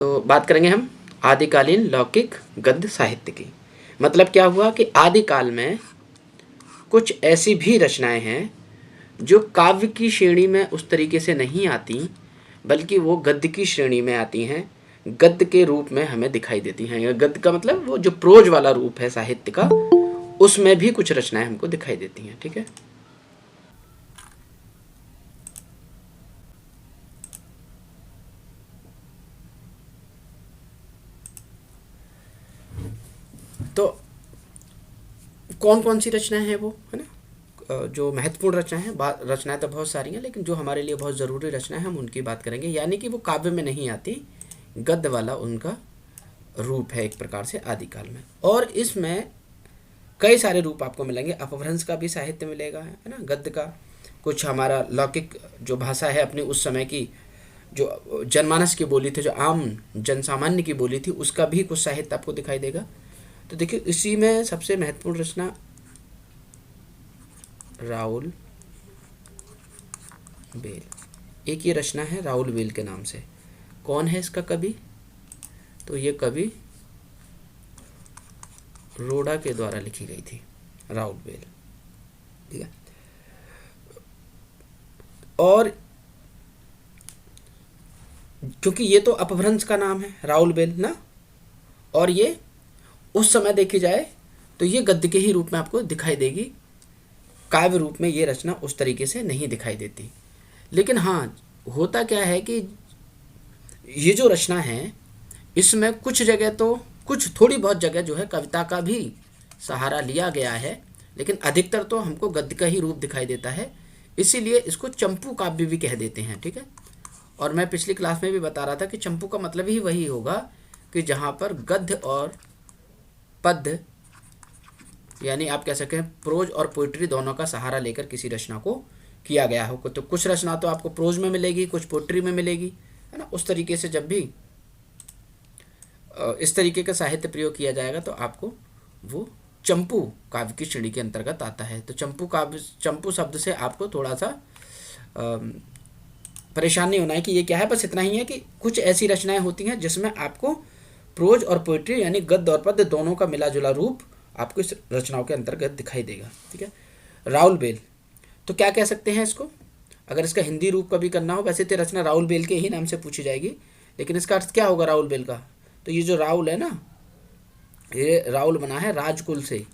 तो बात करेंगे हम आदिकालीन लौकिक गद्य साहित्य की। मतलब क्या हुआ कि आदिकाल में कुछ ऐसी भी रचनाएं हैं जो काव्य की श्रेणी में उस तरीके से नहीं आती, बल्कि वो गद्य की श्रेणी में आती हैं, गद्य के रूप में हमें दिखाई देती हैं। गद्य का मतलब वो जो प्रोज वाला रूप है साहित्य का, उसमें भी कुछ रचनाएं हमको दिखाई देती हैं। ठीक है, तो कौन कौन सी रचनाएं हैं वो, है ना, जो महत्वपूर्ण रचनाएं हैं। रचनाएं तो बहुत सारी हैं, लेकिन जो हमारे लिए बहुत ज़रूरी रचनाएं हम उनकी बात करेंगे। यानी कि वो काव्य में नहीं आती, गद्य वाला उनका रूप है एक प्रकार से आदिकाल में। और इसमें कई सारे रूप आपको मिलेंगे। अपभ्रंश का भी साहित्य मिलेगा, है ना, गद्य का। कुछ हमारा लौकिक जो भाषा है अपनी उस समय की, जो जनमानस की बोली थी, जो आम जनसामान्य की बोली थी, उसका भी कुछ साहित्य आपको दिखाई देगा। तो देखिए, इसी में सबसे महत्वपूर्ण रचना राउल बेल, एक ये रचना है राउल बेल के नाम से। कौन है इसका कवि? तो ये कवि रोडा के द्वारा लिखी गई थी, राउल बेल। ठीक है, और क्योंकि ये तो अपभ्रंश का नाम है राउल बेल ना, और ये उस समय देखी जाए तो ये गद्य के ही रूप में आपको दिखाई देगी, काव्य रूप में ये रचना उस तरीके से नहीं दिखाई देती। लेकिन हाँ, होता क्या है कि ये जो रचना है इसमें कुछ जगह तो, कुछ थोड़ी बहुत जगह जो है कविता का भी सहारा लिया गया है, लेकिन अधिकतर तो हमको गद्य का ही रूप दिखाई देता है। इसीलिए इसको चंपू काव्य भी कह देते हैं। ठीक है, और मैं पिछली क्लास में भी बता रहा था कि चंपू का मतलब ही वही होगा कि जहाँ पर गद्य और पद्य, यानी आप कह सकते हैं प्रोज और पोइट्री दोनों का सहारा लेकर किसी रचना को किया गया हो। तो कुछ रचना तो आपको प्रोज में मिलेगी, कुछ पोइट्री में मिलेगी, है ना। उस तरीके से जब भी इस तरीके का साहित्य प्रयोग किया जाएगा तो आपको वो चंपू काव्य की श्रेणी के अंतर्गत आता है। तो चंपू काव्य, चंपू शब्द से आपको थोड़ा सा परेशान नहीं होना है कि ये क्या है। बस इतना ही है कि कुछ ऐसी रचनाएं होती हैं जिसमें आपको प्रोज और पोइट्री यानी गद्य और पद्य दोनों का मिला जुला रूप आपको इस रचनाओं के अंतर्गत दिखाई देगा। ठीक है, राउल बेल, तो क्या कह सकते हैं इसको, अगर इसका हिंदी रूप कभी करना हो। वैसे तो रचना राउल बेल के ही नाम से पूछी जाएगी, लेकिन इसका अर्थ क्या होगा राउल बेल का? तो ये जो राउल है ना, ये राउल बना है राजकुल से,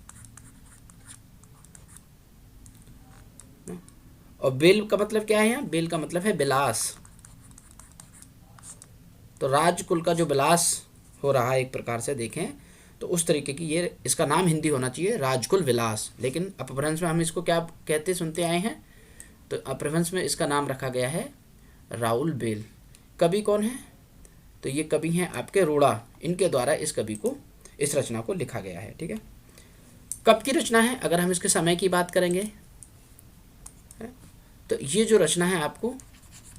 और बेल का मतलब क्या है यहाँ? बेल का मतलब है विलास। तो राजकुल का जो विलास हो रहा है एक प्रकार से देखें तो उस तरीके की ये, इसका नाम हिंदी होना चाहिए राजकुल विलास, लेकिन अपभ्रंश में हम इसको क्या कहते सुनते आए हैं? तो अपभ्रंश में इसका नाम रखा गया है राउल बेल। कवि कौन है? तो ये कवि हैं आपके रोड़ा, इनके द्वारा इस कवि को, इस रचना को लिखा गया है। ठीक है, कब की रचना है? अगर हम इसके समय की बात करेंगे तो ये जो रचना है आपको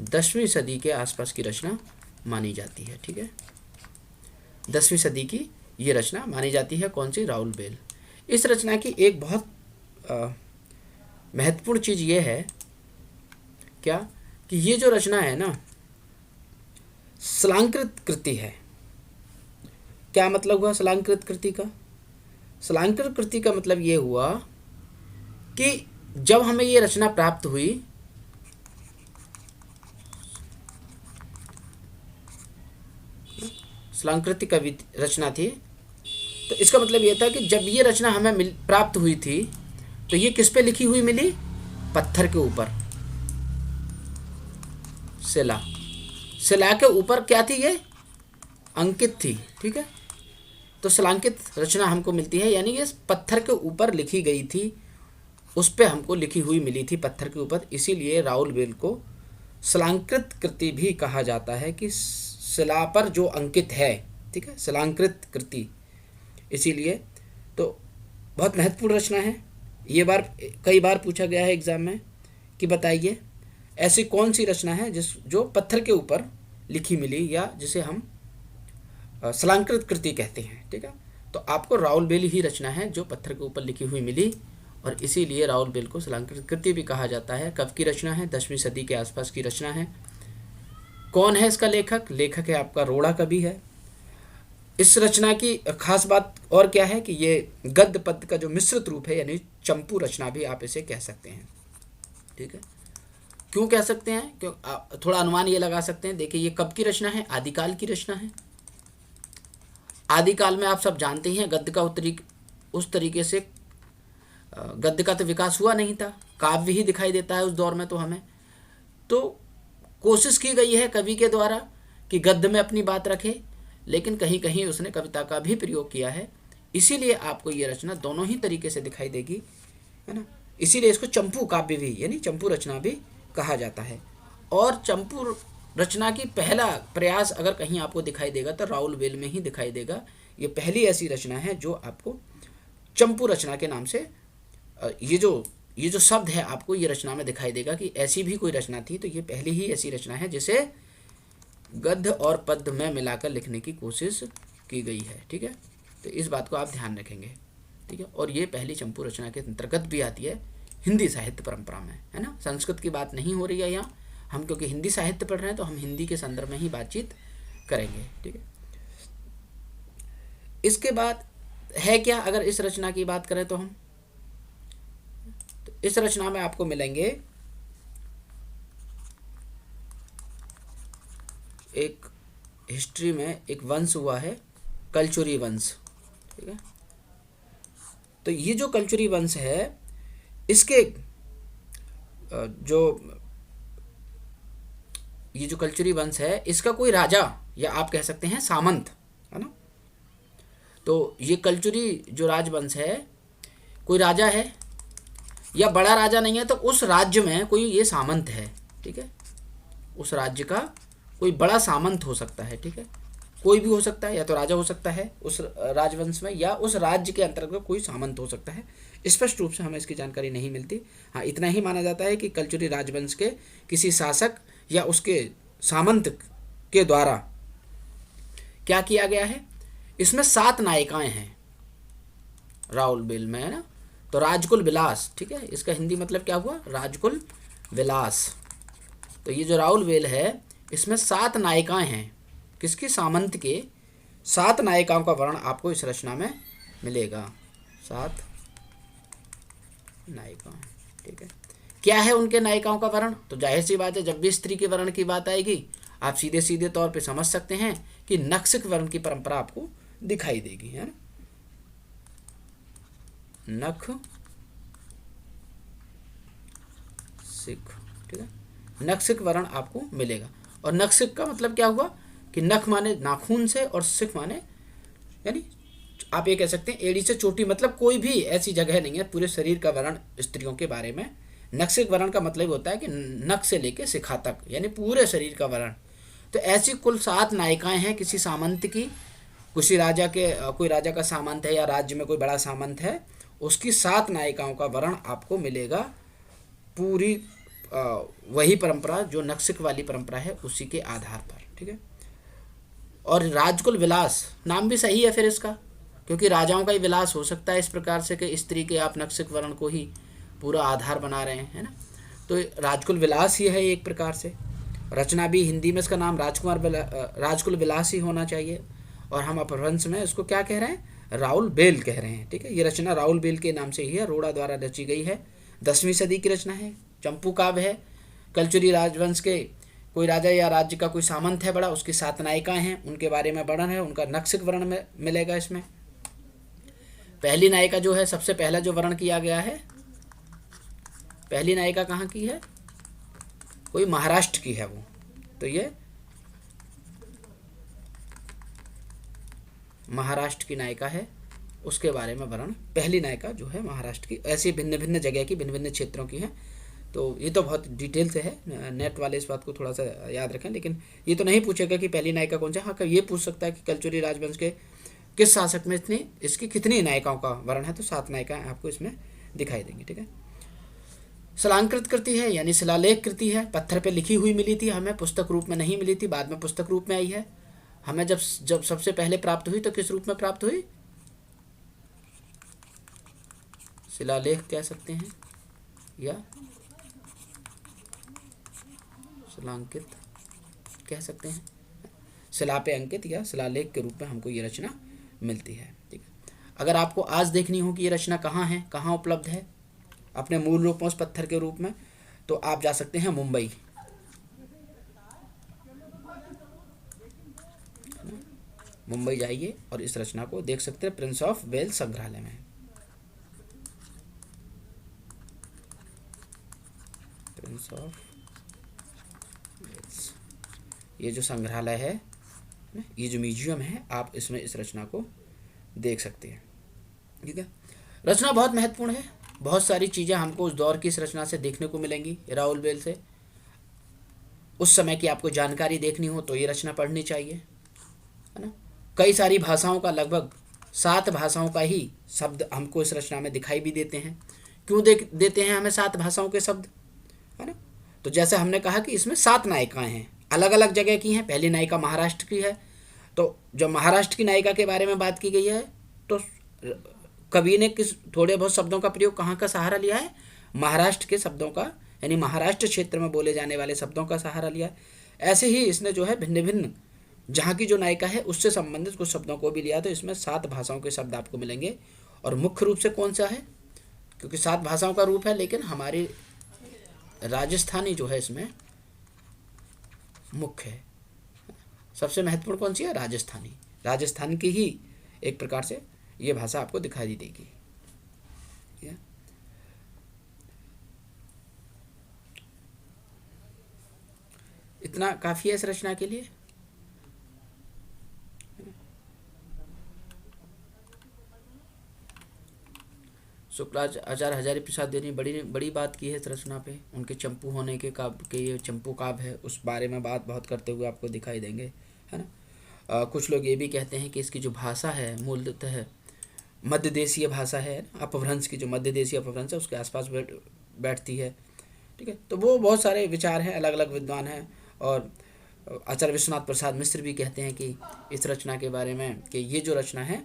10वीं सदी के आसपास की रचना मानी जाती है। ठीक है, 10वीं सदी की ये रचना मानी जाती है। कौन सी? राउल बेल। इस रचना की एक बहुत महत्वपूर्ण चीज़ ये है क्या, कि ये जो रचना है ना, शलांकृत कृति है। क्या मतलब हुआ शलांकृत कृति का? शलांकृत कृति का मतलब ये हुआ कि जब हमें ये रचना प्राप्त हुई, शलांकृति कवि रचना थी, तो इसका मतलब ये था कि जब ये रचना हमें प्राप्त हुई थी तो ये किस पे लिखी हुई मिली? पत्थर के ऊपर, शिला, शिला के ऊपर क्या थी? ये अंकित थी। ठीक है, तो शिलांकित रचना हमको मिलती है, यानी ये पत्थर के ऊपर लिखी गई थी, उस पे हमको लिखी हुई मिली थी पत्थर के ऊपर। इसीलिए राउल बेल को शिलांकृत कृति भी कहा जाता है कि शिला पर जो अंकित है। ठीक है, शिलांकृत कृति, इसीलिए तो बहुत महत्वपूर्ण रचना है। ये कई बार पूछा गया है एग्जाम में कि बताइए ऐसी कौन सी रचना है जो पत्थर के ऊपर लिखी मिली, या जिसे हम शिलांकृत कृति कहते हैं। ठीक है, तो आपको राउल बेल ही रचना है जो पत्थर के ऊपर लिखी हुई मिली, और इसीलिए राउल बेल को शिलांकृत कृति भी कहा जाता है। कब की रचना है? 10वीं सदी के आसपास की रचना है। कौन है इसका लेखक? लेखक है आपका रोड़ा कवि है। इस रचना की खास बात और क्या है कि ये गद्य पद्य का जो मिश्रित रूप है, यानी चंपू रचना भी आप इसे कह सकते हैं। ठीक है, क्यों कह सकते हैं? क्यों, थोड़ा अनुमान ये लगा सकते हैं। देखिए ये कब की रचना है? आदिकाल की रचना है। आदिकाल में आप सब जानते ही हैं गद्य का उस तरीके से गद्य का तो विकास हुआ नहीं था, काव्य ही दिखाई देता है उस दौर में। तो हमें तो कोशिश की गई है कवि के द्वारा कि गद्य में अपनी बात रखे, लेकिन कहीं कहीं उसने कविता का भी प्रयोग किया है। इसीलिए आपको ये रचना दोनों ही तरीके से दिखाई देगी, है ना। इसीलिए इसको चंपू काव्य भी यानी चंपू रचना भी कहा जाता है। और चंपू रचना की पहला प्रयास अगर कहीं आपको दिखाई देगा तो राउल बेल में ही दिखाई देगा। ये पहली ऐसी रचना है जो आपको चंपू रचना के नाम से ये जो शब्द है आपको ये रचना में दिखाई देगा कि ऐसी भी कोई रचना थी। तो ये पहली ही ऐसी रचना है जिसे गद्य और पद्य में मिलाकर लिखने की कोशिश की गई है। ठीक है, तो इस बात को आप ध्यान रखेंगे। ठीक है, और ये पहली चंपू रचना के अंतर्गत भी आती है हिंदी साहित्य परंपरा में, है ना। संस्कृत की बात नहीं हो रही है यहाँ, हम क्योंकि हिंदी साहित्य पढ़ रहे हैं तो हम हिंदी के संदर्भ में ही बातचीत करेंगे। ठीक है, इसके बाद है क्या, अगर इस रचना की बात करें तो हम तो इस रचना में आपको मिलेंगे एक हिस्ट्री में एक वंश हुआ है कलचुरी वंश। ठीक है, तो ये जो कलचुरी वंश है इसके ये जो कलचुरी वंश है इसका कोई राजा या आप कह सकते हैं सामंत, है ना। तो ये कलचुरी जो राजवंश है, कोई राजा है या बड़ा राजा नहीं है तो उस राज्य में कोई ये सामंत है। ठीक है, उस राज्य का कोई बड़ा सामंत हो सकता है। ठीक है, कोई भी हो सकता है, या तो राजा हो सकता है उस राजवंश में, या उस राज्य के अंतर्गत कोई सामंत हो सकता है। स्पष्ट रूप से हमें इसकी जानकारी नहीं मिलती। हाँ, इतना ही माना जाता है कि कलचुरी राजवंश के किसी शासक या उसके सामंत के द्वारा क्या किया गया है। इसमें 7 नायिकाएं हैं राउल बेल में, है ना। तो राजकुल विलास, ठीक है, इसका हिंदी मतलब क्या हुआ? राजकुल विलास। तो ये जो राउल बेल है इसमें 7 नायिकाएं हैं, किसकी? सामंत के 7 नायिकाओं का वर्णन आपको इस रचना में मिलेगा। 7 नायिकाएं। ठीक है, क्या है उनके नायिकाओं का वर्ण? तो जाहिर सी बात है जब भी स्त्री के वर्ण की बात आएगी आप सीधे सीधे तौर पे समझ सकते हैं कि नक्सिक वर्ण की परंपरा आपको दिखाई देगी, है ना। नख सिख, ठीक है, नक्सिक वर्ण आपको मिलेगा। और नक्सिक का मतलब क्या हुआ कि नख माने नाखून से और सिख माने यानी आप ये कह सकते हैं एड़ी से चोटी, मतलब कोई भी ऐसी जगह नहीं है पूरे शरीर का वर्ण स्त्रियों के बारे में। नक्सिक वर्ण का मतलब होता है कि नख से लेके शिखा तक यानी पूरे शरीर का वर्ण। तो ऐसी कुल 7 नायिकाएं हैं किसी सामंत की, किसी राजा के, कोई राजा का सामंत है या राज्य में कोई बड़ा सामंत है, उसकी 7 नायिकाओं का वर्ण आपको मिलेगा। पूरी वही परंपरा जो नक्सिक वाली परंपरा है उसी के आधार पर। ठीक है, और राजकुल विलास नाम भी सही है फिर इसका, क्योंकि राजाओं का ही विलास हो सकता है इस प्रकार से कि स्त्री के आप नक्सिक वर्ण को ही पूरा आधार बना रहे हैं, है ना। तो राजकुल विलास ही है एक प्रकार से। रचना भी हिंदी में इसका नाम राजकुल विलास ही होना चाहिए, और हम अपभ्रंश में इसको क्या कह रहे हैं? राउल बेल कह रहे हैं। ठीक है, ये रचना राउल बेल के नाम से ही है, रोड़ा द्वारा रची गई है। 10वीं सदी की रचना है, चंपू काव्य है। कलचुरी राजवंश के कोई राजा या राज्य का कोई सामंत है बड़ा, उसकी 7 नायिकाएं हैं, उनके बारे में वर्णन है, उनका नक्सिक वर्ण में मिलेगा इसमें। पहली नायिका जो है, सबसे पहला जो वर्ण किया गया है, पहली नायिका कहाँ की है? कोई महाराष्ट्र की है वो। तो ये महाराष्ट्र की नायिका है, उसके बारे में वर्णन। पहली नायिका जो है महाराष्ट्र की, ऐसी भिन्न भिन्न जगह की, भिन्न भिन्न क्षेत्रों की है। तो ये तो बहुत डिटेल से है, नेट वाले इस बात को थोड़ा सा याद रखें। लेकिन ये तो नहीं पूछेगा कि पहली नायिका कौन सी। हाँ, ये पूछ सकता है कि कलचुरी राजवंश के किस शासक में इसकी कितनी नायिकाओं का वर्ण है। तो 7 नायिकाएं आपको इसमें दिखाई देंगी। ठीक है, शिलांकृत कृति है यानी शिलालेख कृति है, पत्थर पे लिखी हुई मिली थी हमें, पुस्तक रूप में नहीं मिली थी, बाद में पुस्तक रूप में आई है। हमें जब सबसे पहले प्राप्त हुई तो किस रूप में प्राप्त हुई? शिलालेख कह सकते हैं या शिलांकित कह सकते हैं। शिला पे अंकित या शिलालेख के रूप में हमको ये रचना मिलती है। ठीक है, अगर आपको आज देखनी हो कि ये रचना कहाँ है, कहाँ उपलब्ध है अपने मूल रूप में उस पत्थर के रूप में, तो आप जा सकते हैं मुंबई। मुंबई जाइए और इस रचना को देख सकते हैं, प्रिंस ऑफ वेल्स संग्रहालय में। प्रिंस ऑफ वेल्स, ये जो संग्रहालय है, ये जो म्यूजियम है, आप इसमें इस रचना को देख सकते हैं। ठीक है, रचना बहुत महत्वपूर्ण है। बहुत सारी चीज़ें हमको उस दौर की इस रचना से देखने को मिलेंगी, राउल बेल से। उस समय की आपको जानकारी देखनी हो तो ये रचना पढ़नी चाहिए, है ना। कई सारी भाषाओं का, लगभग 7 भाषाओं का ही शब्द हमको इस रचना में दिखाई भी देते हैं। क्यों देते हैं हमें 7 भाषाओं के शब्द, है ना। तो जैसे हमने कहा कि इसमें 7 नायिकाएं हैं, अलग अलग जगह की हैं। पहली नायिका महाराष्ट्र की है, तो जब महाराष्ट्र की नायिका के बारे में बात की गई है तो कवि ने किस थोड़े बहुत शब्दों का प्रयोग कहाँ का सहारा लिया है, महाराष्ट्र के शब्दों का, यानी महाराष्ट्र क्षेत्र में बोले जाने वाले शब्दों का सहारा लिया है। ऐसे ही इसने जो है भिन्न भिन्न जहाँ की जो नायिका है उससे संबंधित कुछ शब्दों को भी लिया। तो इसमें 7 भाषाओं के शब्द आपको मिलेंगे। और मुख्य रूप से कौन सा है, क्योंकि 7 भाषाओं का रूप है, लेकिन हमारी राजस्थानी जो है इसमें मुख्य है। सबसे महत्वपूर्ण कौन सी है, राजस्थानी। राजस्थान की ही एक प्रकार से ये भाषा आपको दिखाई देगी। इतना काफी है इस रचना के लिए। शुक्राचार्य हजारी प्रसाद ने बड़ी बड़ी बात की है इस रचना पे। उनके चंपू होने के काव्य के, ये चंपू काव्य है, उस बारे में बात बहुत करते हुए आपको दिखाई देंगे, है ना। कुछ लोग ये भी कहते हैं कि इसकी जो भाषा है मूलतः मध्य देशीय भाषा है, अपभ्रंश की जो मध्य देशीय अपभ्रंश है उसके आसपास बैठती है। ठीक है, तो वो बहुत सारे विचार हैं, अलग अलग विद्वान हैं। और आचार्य विश्वनाथ प्रसाद मिश्र भी कहते हैं कि इस रचना के बारे में कि ये जो रचना है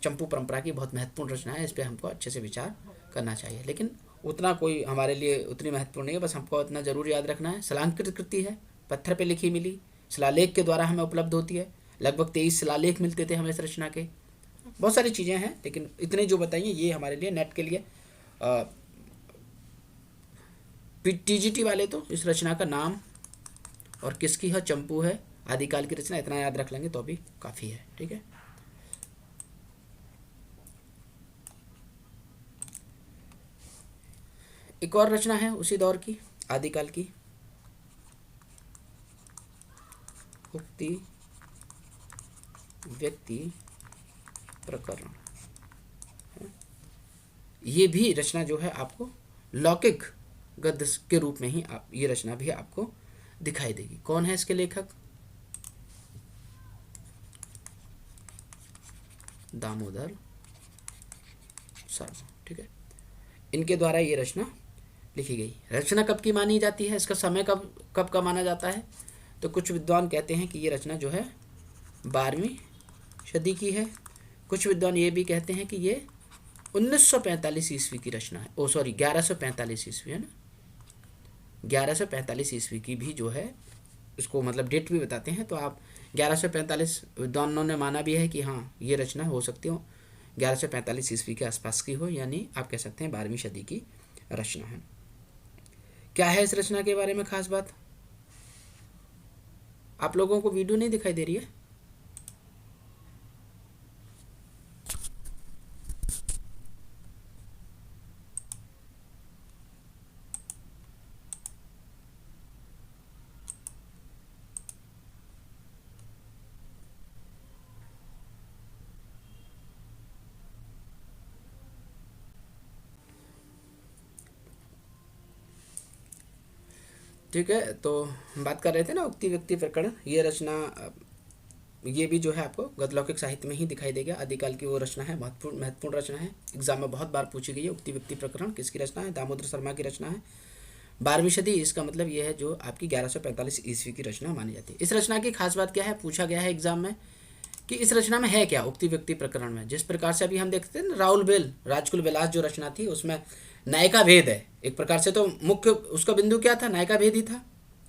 चंपू परंपरा की बहुत महत्वपूर्ण रचना है, इस पर हमको अच्छे से विचार करना चाहिए। लेकिन उतना कोई हमारे लिए उतनी महत्वपूर्ण नहीं है, बस हमको इतना जरूर याद रखना है। शिलांकृत कृति है, पत्थर पे लिखी मिली, शिलालेख के द्वारा हमें उपलब्ध होती है। लगभग 23 शिलालेख मिलते थे हमें इस रचना के। बहुत सारी चीज़ें हैं, लेकिन इतने जो बताइए ये हमारे लिए नेट के लिए। टीजीटी वाले तो इस रचना का नाम और किसकी है, चंपू है, आदिकाल की रचना, इतना याद रख लेंगे तो भी काफ़ी है। ठीक है, एक और रचना है उसी दौर की, आदिकाल की, उक्ति व्यक्ति प्रकरण। ये भी रचना जो है आपको लौकिक गद्य के रूप में ही ये रचना भी आपको दिखाई देगी। कौन है इसके लेखक, दामोदर शर्मा। ठीक है, इनके द्वारा ये रचना लिखी गई। रचना कब की मानी जाती है, इसका समय कब का माना जाता है, तो कुछ विद्वान कहते हैं कि ये रचना जो है 12वीं सदी की है। कुछ विद्वान ये भी कहते हैं कि ये 1945 ईस्वी की रचना है। 1145 ईस्वी है ना, 1145 ईस्वी की भी जो है, इसको मतलब डेट भी बताते हैं। तो आप 1145 विद्वानों ने माना भी है कि हाँ ये रचना हो सकती हो 1145 ईस्वी के आसपास की हो, यानी आप कह सकते हैं 12वीं सदी की रचना है। क्या है इस रचना के बारे में खास बात, आप लोगों को वीडियो नहीं दिखाई दे रही है? ठीक है, तो हम बात कर रहे थे ना उक्ति व्यक्ति प्रकरण। ये रचना ये भी जो है आपको गद्यलौकिक साहित्य में ही दिखाई देगा। आदिकाल की वो रचना है, महत्वपूर्ण रचना है, एग्जाम में बहुत बार पूछी गई है। उक्ति व्यक्ति प्रकरण किसकी रचना है, दामोदर शर्मा की रचना है, 12वीं सदी। इसका मतलब ये है जो आपकी 1145 ईस्वी की रचना मानी जाती है। इस रचना की खास बात क्या है, पूछा गया है एग्जाम में कि इस रचना में है क्या उक्ति व्यक्ति प्रकरण में। जिस प्रकार से अभी हम देखते हैं ना राउल बेल राजकुल विलास जो रचना थी उसमें नायिका भेद है एक प्रकार से, तो मुख्य उसका बिंदु क्या था, नायिका भेद ही था,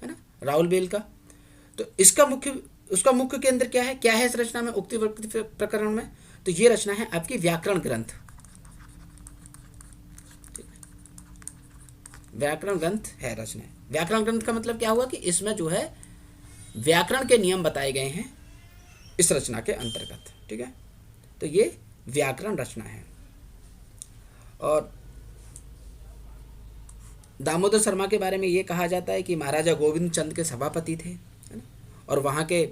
है ना, राउल बेल का। तो उसका मुख्य केंद्र क्या है इस रचना में, उक्ति व्यक्ति प्रकरण में? तो ये रचना है आपकी व्याकरण ग्रंथ। व्याकरण ग्रंथ है रचना। व्याकरण ग्रंथ का मतलब क्या हुआ कि इसमें जो है व्याकरण के नियम बताए गए हैं इस रचना के अंतर्गत। ठीक है, तो ये व्याकरण रचना है। और दामोदर शर्मा के बारे में ये कहा जाता है कि महाराजा गोविंद चंद के सभापति थे, है ना। और वहाँ के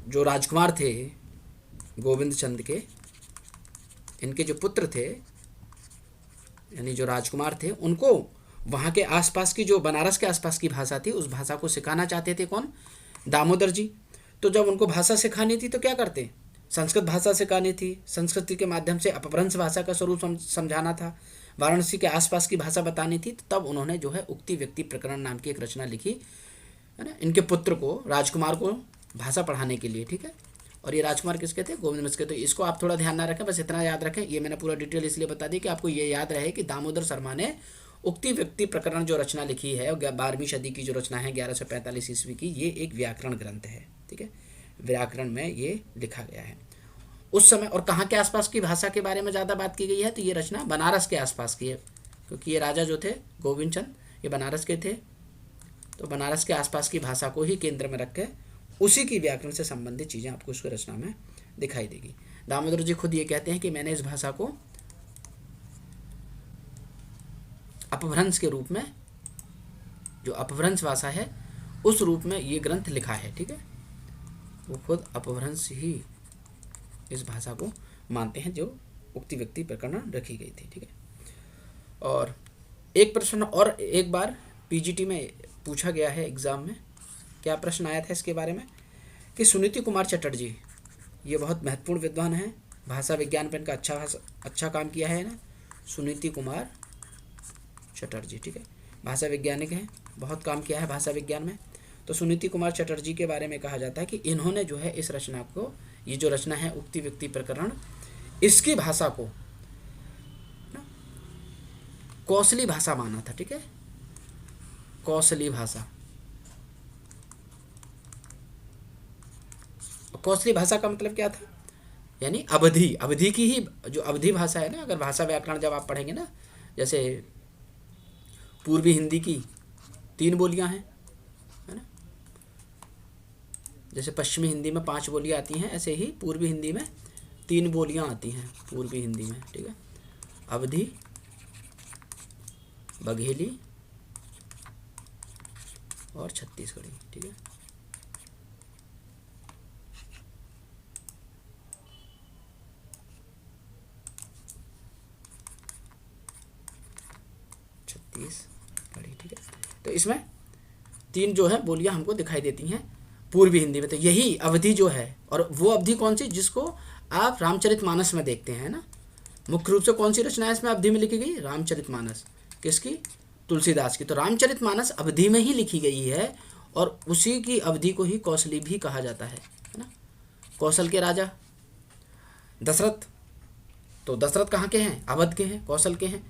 जो राजकुमार थे गोविंद चंद के, इनके जो पुत्र थे यानी जो राजकुमार थे, उनको वहाँ के आसपास की जो बनारस के आसपास की भाषा थी उस भाषा को सिखाना चाहते थे। कौन? दामोदर जी। तो जब उनको भाषा सिखानी थी तो क्या करते? संस्कृत भाषा सिखानी थी, संस्कृति के माध्यम से अपभ्रंश भाषा का स्वरूप समझाना था, वाराणसी के आसपास की भाषा बतानी थी। तो तब उन्होंने जो है उक्ति व्यक्ति प्रकरण नाम की एक रचना लिखी, है ना, इनके पुत्र को, राजकुमार को भाषा पढ़ाने के लिए। ठीक है, और ये राजकुमार किसके थे? गोविंद मिश्र के। तो इसको आप थोड़ा ध्यान ना रखें, बस इतना याद रखें। ये मैंने पूरा डिटेल इसलिए बता दी कि आपको ये याद रहे कि दामोदर शर्मा ने उक्ति व्यक्ति प्रकरण जो रचना लिखी है, 12वीं सदी की जो रचना है 1145 ईस्वी की, ये एक व्याकरण ग्रंथ है। ठीक है, व्याकरण में ये लिखा गया है उस समय। और कहाँ के आसपास की भाषा के बारे में ज़्यादा बात की गई है? तो ये रचना बनारस के आसपास की है, क्योंकि ये राजा जो थे गोविंद चंद, ये बनारस के थे। तो बनारस के आसपास की भाषा को ही केंद्र में रख के उसी की व्याकरण से संबंधित चीज़ें आपको इसको रचना में दिखाई देगी। दामोदर जी खुद ये कहते हैं कि मैंने इस भाषा को अपभ्रंश के रूप में, जो अपभ्रंश भाषा है उस रूप में ये ग्रंथ लिखा है। ठीक है, वो खुद अपभ्रंश ही इस भाषा को मानते हैं जो उक्ति व्यक्ति प्रकरण रखी गई थी। ठीक है, और एक प्रश्न और एक बार पीजीटी में पूछा गया है एग्ज़ाम में। क्या प्रश्न आया था इसके बारे में कि सुनीति कुमार चटर्जी, ये बहुत महत्वपूर्ण विद्वान हैं, भाषा विज्ञान पर इनका अच्छा काम किया है ना, सुनीति कुमार चटर्जी। ठीक है, भाषा वैज्ञानिक हैं, बहुत काम किया है भाषा विज्ञान में। तो सुनीति कुमार चटर्जी के बारे में कहा जाता है कि इन्होंने जो है इस रचना को, ये जो रचना है उक्ति व्यक्ति प्रकरण, इसकी भाषा को ना कौशली भाषा माना था। ठीक है, कौशली भाषा। कौशली भाषा का मतलब क्या था? यानी अवधि की ही जो अवधि भाषा है ना। अगर भाषा व्याकरण जब आप पढ़ेंगे ना, जैसे पूर्वी हिंदी की 3 बोलियां हैं, है ना, जैसे पश्चिमी हिंदी में 5 बोलियां आती हैं, ऐसे ही पूर्वी हिंदी में 3 बोलियां आती हैं पूर्वी हिंदी में। ठीक है, अवधि, बघेली और छत्तीसगढ़ी। ठीक है, छत्तीसगढ़ी। ठीक है, तो इसमें 3 जो है बोलियां हमको दिखाई देती हैं पूर्वी हिंदी में। तो यही अवधि जो है, और वो अवधि कौन सी? जिसको आप रामचरितमानस में देखते हैं ना। मुख्य रूप से कौन सी रचना है इसमें अवधि में लिखी गई? रामचरितमानस। किसकी? तुलसीदास की। तो रामचरितमानस अवधि में ही लिखी गई है, और उसी की अवधि को ही कौशली भी कहा जाता है ना। कौशल के राजा दशरथ, तो दशरथ कहाँ के हैं? अवध के हैं, कौशल के हैं।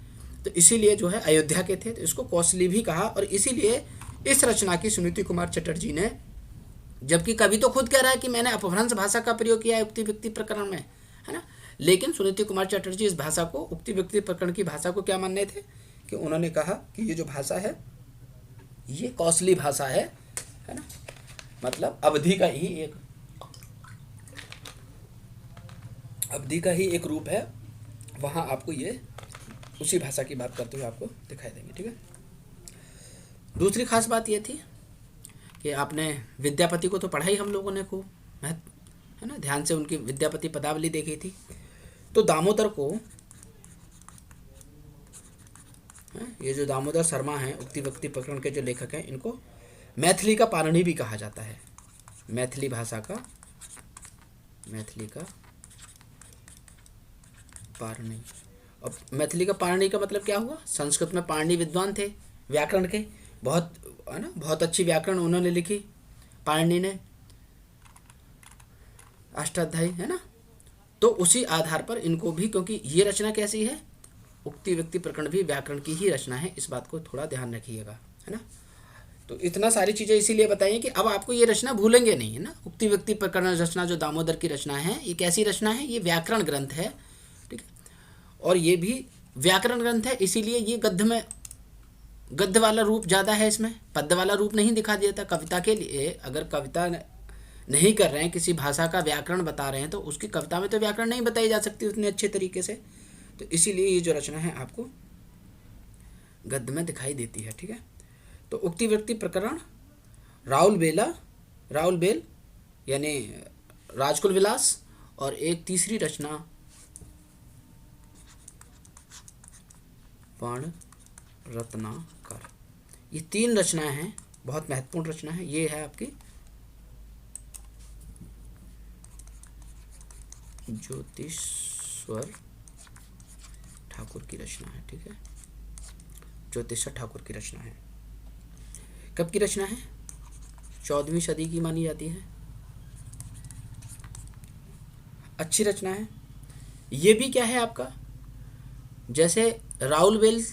तो इसीलिए जो है अयोध्या के थे, तो इसको कौशली भी कहा। और इसीलिए इस रचना की सुनीति कुमार चटर्जी ने, जबकि कवि तो खुद कह रहा है कि मैंने अपभ्रंश भाषा का प्रयोग किया है उक्ति व्यक्ति प्रकरण में, है ना, लेकिन सुनीति कुमार चटर्जी इस भाषा को, उक्ति व्यक्ति प्रकरण की भाषा को क्या मानने थे कि उन्होंने कहा कि ये जो भाषा है ये कौशली भाषा है ना, मतलब अवधि का ही एक रूप है। वहाँ आपको ये उसी भाषा की बात करते हुए आपको दिखाई देंगे। ठीक है, दूसरी खास बात ये थी कि आपने विद्यापति को तो पढ़ा ही हम लोगों ने खूब, है ना, ध्यान से उनकी विद्यापति पदावली देखी थी। तो दामोदर को, ये जो दामोदर शर्मा हैं उक्ति व्यक्ति प्रकरण के जो लेखक हैं, इनको मैथिली का पाणिनि भी कहा जाता है। मैथिली भाषा का, मैथिली का पाणिनि। अब मैथिली का पाणिनि का मतलब क्या हुआ? संस्कृत में पाणिनि विद्वान थे व्याकरण के, बहुत, है ना, बहुत अच्छी व्याकरण उन्होंने लिखी पाणिनि ने, अष्टाध्यायी, है ना। तो उसी आधार पर इनको भी, क्योंकि ये रचना कैसी है, उक्ति व्यक्ति प्रकरण भी व्याकरण की ही रचना है, इस बात को थोड़ा ध्यान रखिएगा, है ना। तो इतना सारी चीज़ें इसीलिए बताइए कि अब आपको ये रचना भूलेंगे नहीं, है ना। उक्ति व्यक्ति प्रकरण रचना जो दामोदर की रचना है, ये कैसी रचना है? ये व्याकरण ग्रंथ है, ठीक है। और ये भी व्याकरण ग्रंथ है, इसीलिए ये गद्य वाला रूप ज़्यादा है, इसमें पद्य वाला रूप नहीं दिखा दिया था। कविता के लिए अगर कविता नहीं कर रहे हैं, किसी भाषा का व्याकरण बता रहे हैं, तो उसकी कविता में तो व्याकरण नहीं बताई जा सकती उतने अच्छे तरीके से। तो इसीलिए ये जो रचना है आपको गद्य में दिखाई देती है, ठीक है। तो उक्ति व्यक्ति प्रकरण राउल बेल यानी राजकुल विलास, और एक तीसरी रचना वर्ण रत्नाकर। ये 3 रचनाएं हैं, बहुत महत्वपूर्ण रचना है। ये है आपकी ज्योतिश्वर ठाकुर की रचना है, ठीक है। ज्योतिश्वर ठाकुर की रचना है। कब की रचना है? 14वीं सदी की मानी जाती है। अच्छी रचना है। ये भी क्या है आपका, जैसे राउल बेल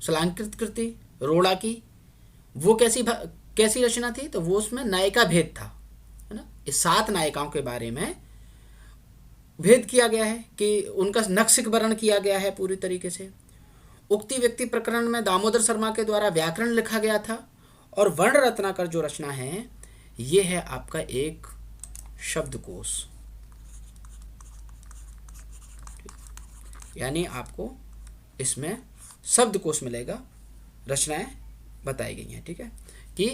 शलांकृत कृति रोड़ा की, वो कैसी रचना थी? तो वो उसमें नायिका भेद था, है ना। इस 7 नायिकाओं के बारे में भेद किया गया है कि उनका नक्शिक वर्णन किया गया है पूरी तरीके से। उक्ति व्यक्ति प्रकरण में दामोदर शर्मा के द्वारा व्याकरण लिखा गया था। और वर्ण रत्नाकर जो रचना है, ये है आपका एक शब्दकोश, यानी आपको इसमें शब्दकोश मिलेगा। रचनाएं बताई गई हैं, ठीक है, कि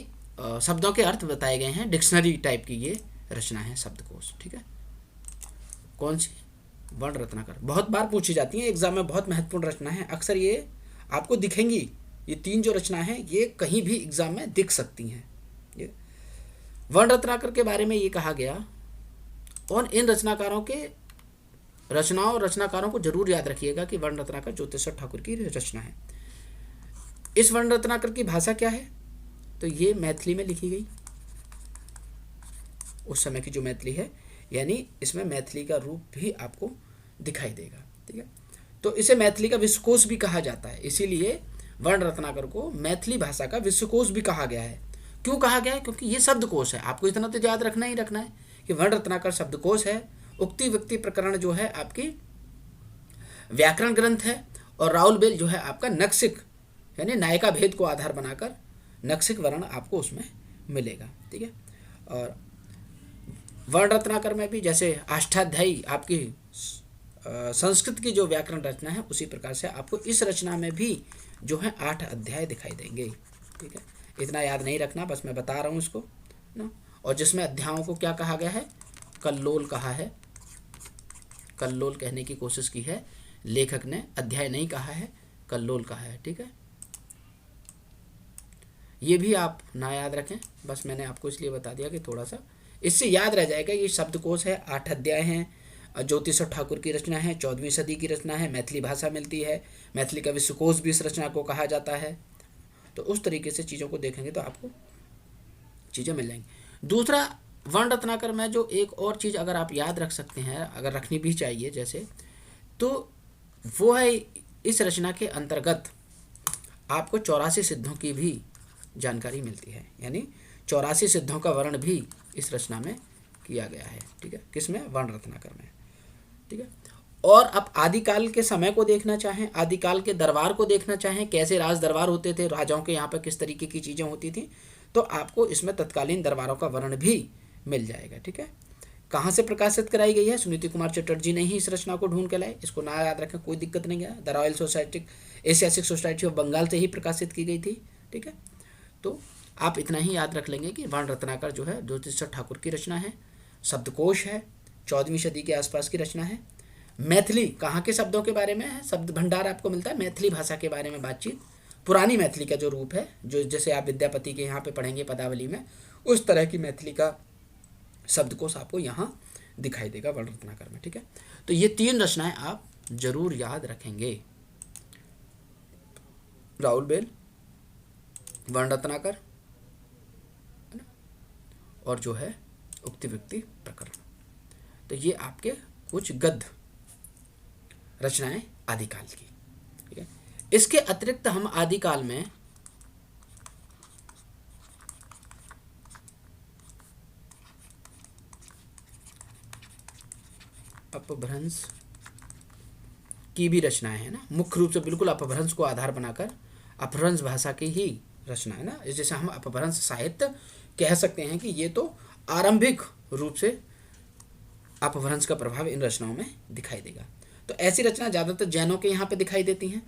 शब्दों के अर्थ बताए गए हैं। डिक्शनरी टाइप की ये रचना है, शब्दकोश, ठीक है। कौन सी? वर्ण रत्नाकर। बहुत बार पूछी जाती है एग्जाम में, बहुत महत्वपूर्ण रचना है। अक्सर ये आपको दिखेंगी, ये 3 जो रचना है ये कहीं भी एग्जाम में दिख सकती हैं। ये वर्ण रत्नाकर के बारे में ये कहा गया, और इन रचनाकारों को जरूर याद रखिएगा कि वर्ण रत्नाकर ज्योतिश्वर ठाकुर की रचना है। इस वर्ण रत्नाकर की भाषा क्या है? तो ये मैथिली में लिखी गई, उस समय की जो मैथिली है, यानी इसमें मैथिली का रूप भी आपको दिखाई देगा, ठीक है। तो इसे मैथिली का विश्वकोश भी कहा जाता है, इसीलिए वर्ण रत्नाकर को मैथिली भाषा का विश्वकोश भी कहा गया है। क्यों कहा गया है? क्योंकि ये शब्दकोश है। आपको इतना तो याद रखना ही रखना है कि वर्ण रत्नाकर शब्दकोश है। उक्ति व्यक्ति प्रकरण जो है आपकी व्याकरण ग्रंथ है, और राउल बेल जो है आपका नक्शिक यानी नायिका भेद को आधार बनाकर नक्शिक वर्ण आपको उसमें मिलेगा, ठीक है। और वर्ण रत्नाकर में भी जैसे अष्टाध्यायी आपकी संस्कृत की जो व्याकरण रचना है, उसी प्रकार से आपको इस रचना में भी जो है 8 अध्याय दिखाई देंगे, ठीक है। इतना याद नहीं रखना, बस मैं बता रहा हूँ इसको ना। और जिसमें अध्यायों को क्या कहा गया है? कल्लोल कहा है, कल्लोल कहने की कोशिश की है लेखक ने, अध्याय नहीं कहा है, कल्लोल कहा है, ठीक है। ये भी आप ना याद रखें, बस मैंने आपको इसलिए बता दिया कि थोड़ा सा इससे याद रह जाएगा। ये शब्दकोश है, 8 अध्याय हैं, ज्योतिश्वर ठाकुर की रचना है, 14वीं सदी की रचना है, मैथिली भाषा मिलती है, मैथिली का विश्वकोश भी इस रचना को कहा जाता है। तो उस तरीके से चीज़ों को देखेंगे तो आपको चीज़ें मिल जाएंगी। दूसरा, वर्ण रत्नाकर में जो एक और चीज़ अगर आप याद रख सकते हैं, अगर रखनी भी चाहिए जैसे, तो वो है इस रचना के अंतर्गत आपको 84 सिद्धों की भी जानकारी मिलती है, यानी 84 सिद्धों का वर्णन भी इस रचना में किया गया है, ठीक है। किसमें? वर्ण रत्नाकर में, ठीक है। और अब आदिकाल के समय को देखना चाहें, आदिकाल के दरबार को देखना चाहें, कैसे राज दरबार होते थे, राजाओं के यहाँ पर किस तरीके की चीज़ें होती थी, तो आपको इसमें तत्कालीन दरबारों का वर्णन भी मिल जाएगा, ठीक है। कहाँ से प्रकाशित कराई गई है? सुनीति कुमार चटर्जी ने ही इस रचना को ढूंढ के लाए। इसको ना याद रखें, कोई दिक्कत नहीं है। The Royal Society Asiatic Society of Bengal से ही प्रकाशित की गई थी, ठीक है। तो आप इतना ही याद रख लेंगे कि वर्ण रत्नाकर जो है ज्योतिश्वर ठाकुर की रचना है, शब्दकोश है, 14वीं सदी के आसपास की रचना है। मैथिली कहाँ के शब्दों के बारे में है? शब्द भंडार आपको मिलता है, मैथिली भाषा के बारे में बातचीत, पुरानी मैथिली का जो रूप है, जो जैसे आप विद्यापति के यहाँ पे पढ़ेंगे पदावली में, उस तरह की मैथिली का शब्दकोश आपको यहाँ दिखाई देगा वर्ण रत्नाकर में, ठीक है। तो ये 3 रचनाएं आप जरूर याद रखेंगे, राउल बेल, वर्ण रत्नाकर, और जो है उक्ति व्यक्ति प्रकरण। तो ये आपके कुछ गद्य रचनाएं आदिकाल की, ठीक है। इसके अतिरिक्त हम आदिकाल में अपभ्रंश की भी रचनाएं है ना, मुख्य रूप से बिल्कुल अपभ्रंश को आधार बनाकर अपभ्रंश भाषा की ही रचना है ना। जैसे हम अपभ्रंश साहित्य कह सकते हैं कि ये तो आरंभिक रूप से अपभ्रंश का प्रभाव इन रचनाओं में दिखाई देगा। तो ऐसी रचना ज़्यादातर जैनों के यहाँ पे दिखाई देती हैं,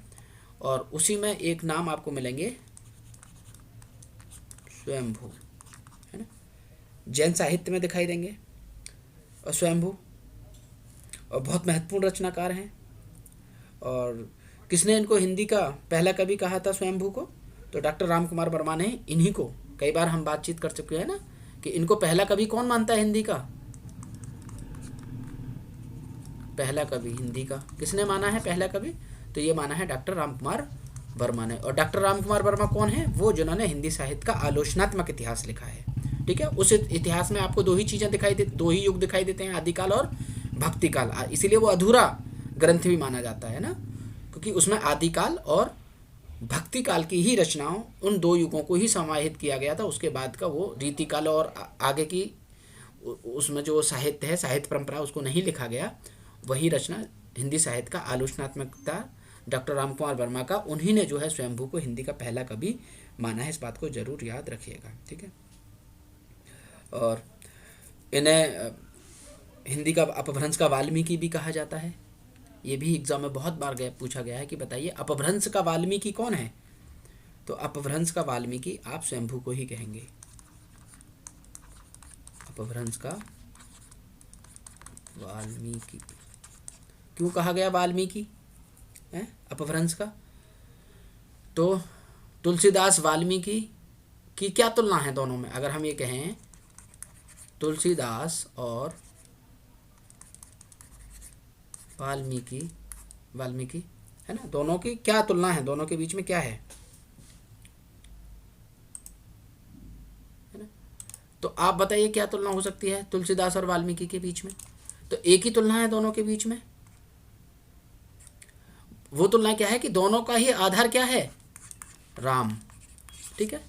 और उसी में एक नाम आपको मिलेंगे स्वयंभू, है ना, जैन साहित्य में दिखाई देंगे और स्वयंभू, और बहुत महत्वपूर्ण रचनाकार हैं। और किसने इनको हिंदी का पहला कवि कहा था स्वयंभू को? तो डॉक्टर राम कुमार वर्मा ने इन्हीं को, कई बार हम बातचीत कर चुके हैं ना कि इनको पहला कवि कौन मानता है हिंदी का? पहला कवि हिंदी का किसने माना है पहला कवि? तो ये माना है डॉक्टर राम कुमार वर्मा ने। और डॉक्टर राम कुमार वर्मा कौन है? वो जिन्होंने हिंदी साहित्य का आलोचनात्मक इतिहास लिखा है। ठीक है, उस इतिहास में आपको दो ही चीज़ें दिखाई दे, दो ही युग दिखाई देते हैं, आदिकाल और भक्तिकाल। इसीलिए वो अधूरा ग्रंथ भी माना जाता है ना, क्योंकि उसमें आदिकाल और भक्ति काल की ही रचनाओं, उन दो युगों को ही समाहित किया गया था। उसके बाद का वो रीतिकाल और आगे की उसमें जो साहित्य है, साहित्य परंपरा, उसको नहीं लिखा गया। वही रचना हिंदी साहित्य का आलोचनात्मकता डॉक्टर राम कुमार वर्मा का, उन्हीं ने जो है स्वयंभू को हिंदी का पहला कवि माना है। इस बात को जरूर याद रखिएगा। ठीक है, और इन्हें हिंदी का अपभ्रंश का वाल्मीकि भी कहा जाता है। ये भी एग्जाम में बहुत बार पूछा गया है कि बताइए अपभ्रंश का वाल्मीकि कौन है? तो अपभ्रंश का वाल्मीकि आप स्वयंभू को ही कहेंगे। अपभ्रंश का वाल्मीकि क्यों कहा गया वाल्मीकि है अपभ्रंश का? तो तुलसीदास वाल्मीकि की क्या तुलना है दोनों में? अगर हम ये कहें तुलसीदास और वाल्मीकि है ना, दोनों की क्या तुलना है? दोनों के बीच में क्या है ना? तो आप बताइए क्या तुलना हो सकती है तुलसीदास और वाल्मीकि के बीच में? तो एक ही तुलना है दोनों के बीच में। वो तुलना क्या है कि दोनों का ही आधार क्या है? राम। ठीक है,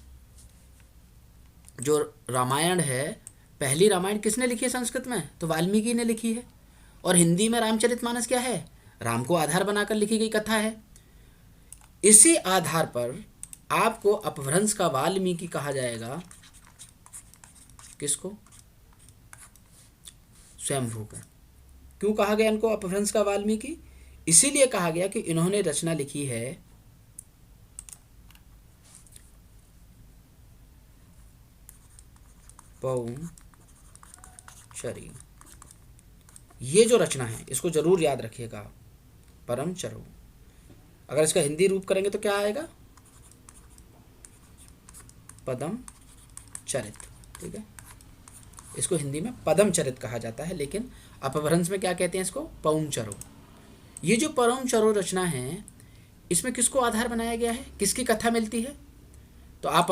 जो रामायण है, पहली रामायण किसने लिखी है संस्कृत में? तो वाल्मीकि ने लिखी है। और हिंदी में रामचरितमानस क्या है? राम को आधार बनाकर लिखी गई कथा है। इसी आधार पर आपको अपभ्रंश का वाल्मीकि कहा जाएगा। किसको? स्वयंभू को। क्यों कहा गया इनको अपभ्रंश का वाल्मीकि? इसीलिए कहा गया कि इन्होंने रचना लिखी है पौंचरी। ये जो रचना है इसको जरूर याद रखिएगा, परमचरो। अगर इसका हिंदी रूप करेंगे तो क्या आएगा? पदम चरित। ठीक है, इसको हिंदी में पदम चरित कहा जाता है, लेकिन अपभ्रंश में क्या कहते हैं इसको? पौंचरो। ये जो परमचरो रचना है, इसमें किसको आधार बनाया गया है? किसकी कथा मिलती है? तो आप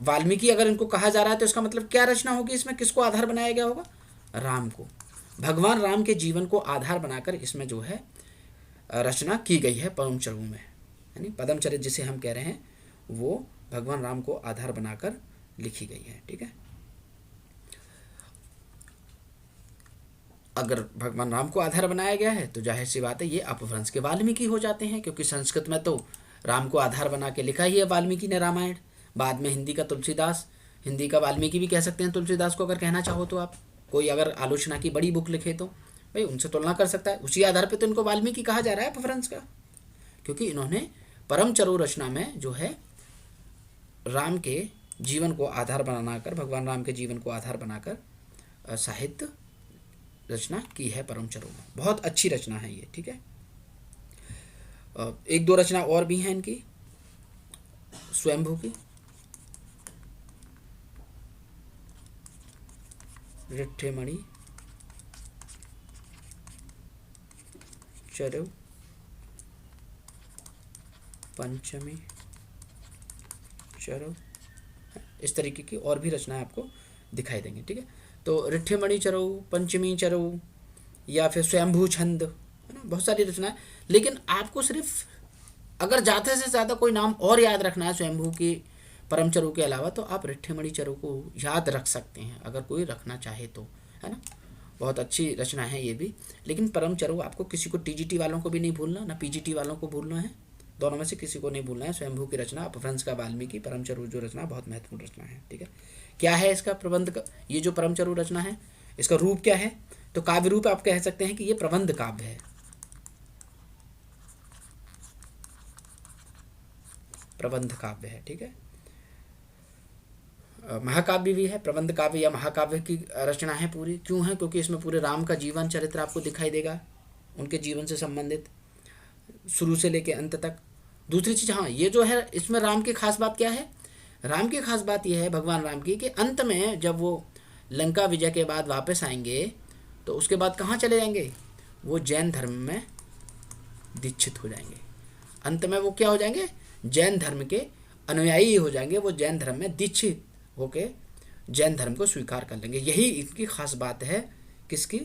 वाल्मीकि अगर इनको कहा जा रहा है तो इसका मतलब क्या रचना होगी? इसमें किसको आधार बनाया गया होगा? राम को। भगवान राम के जीवन को आधार बनाकर इसमें जो है रचना की गई है परमचरु में, यानी पदमचरित जिसे हम कह रहे हैं, वो भगवान राम को आधार बनाकर लिखी गई है। ठीक है, अगर भगवान राम को आधार बनाया गया है तो जाहिर सी बात है ये अपभ्रंश के वाल्मीकि हो जाते हैं, क्योंकि संस्कृत में तो राम को आधार बना के लिखा ही है वाल्मीकि ने रामायण। बाद में हिंदी का तुलसीदास, हिंदी का वाल्मीकि भी कह सकते हैं तुलसीदास को अगर कहना चाहो तो आप। कोई अगर आलोचना की बड़ी बुक लिखे तो भाई उनसे तुलना कर सकता है। उसी आधार पे तो इनको वाल्मीकि कहा जा रहा है अपभ्रंश का, क्योंकि इन्होंने परमचरो रचना में जो है राम के जीवन को आधार बनाकर, भगवान राम के जीवन को आधार बनाकर साहित्य रचना की है परमचरो में। बहुत अच्छी रचना है ये। ठीक है, एक दो रचना और भी हैं इनकी स्वयंभू की। रिट्ठेमणि चरव, पंचमी चरव, इस तरीके की और भी रचनाएं आपको दिखाई देंगी। ठीक है, तो रिट्ठेमणि चरव, पंचमी चरव या फिर स्वयंभू छंद, है ना, बहुत सारी रचनाएं। लेकिन आपको सिर्फ अगर ज़्यादा से ज़्यादा कोई नाम और याद रखना है स्वयंभू के परमचरु के अलावा, तो आप रिट्ठेमणि चरु को याद रख सकते हैं अगर कोई रखना चाहे तो, है ना। बहुत अच्छी रचना है ये भी। लेकिन परमचरो आपको किसी को, टीजीटी वालों को भी नहीं भूलना, ना पीजीटी वालों को भूलना है, दोनों में से किसी को नहीं भूलना है। स्वयंभू की रचना, अपभ्रंश का वाल्मीकि, परमचरो जो रचना बहुत महत्वपूर्ण रचना है। ठीक है, क्या है इसका प्रबंध का, ये जो परमचरो रचना है इसका रूप क्या है? तो काव्य रूप आप कह सकते हैं कि ये प्रबंध काव्य है, प्रबंध काव्य है। ठीक है, महाकाव्य भी है, प्रबंध काव्य या महाकाव्य की रचना है पूरी। क्यों है? क्योंकि इसमें पूरे राम का जीवन चरित्र आपको दिखाई देगा, उनके जीवन से संबंधित शुरू से लेकर अंत तक। दूसरी चीज़, हाँ, ये जो है इसमें राम की खास बात क्या है? राम की खास बात यह है भगवान राम की कि अंत में जब वो लंका विजय के बाद वापस आएंगे तो उसके बाद कहाँ चले जाएंगे? वो जैन धर्म में दीक्षित हो जाएंगे। अंत में वो क्या हो जाएंगे? जैन धर्म के अनुयायी हो जाएंगे, वो जैन धर्म में दीक्षित होके जैन धर्म को स्वीकार कर लेंगे। यही इनकी खास बात है, किसकी?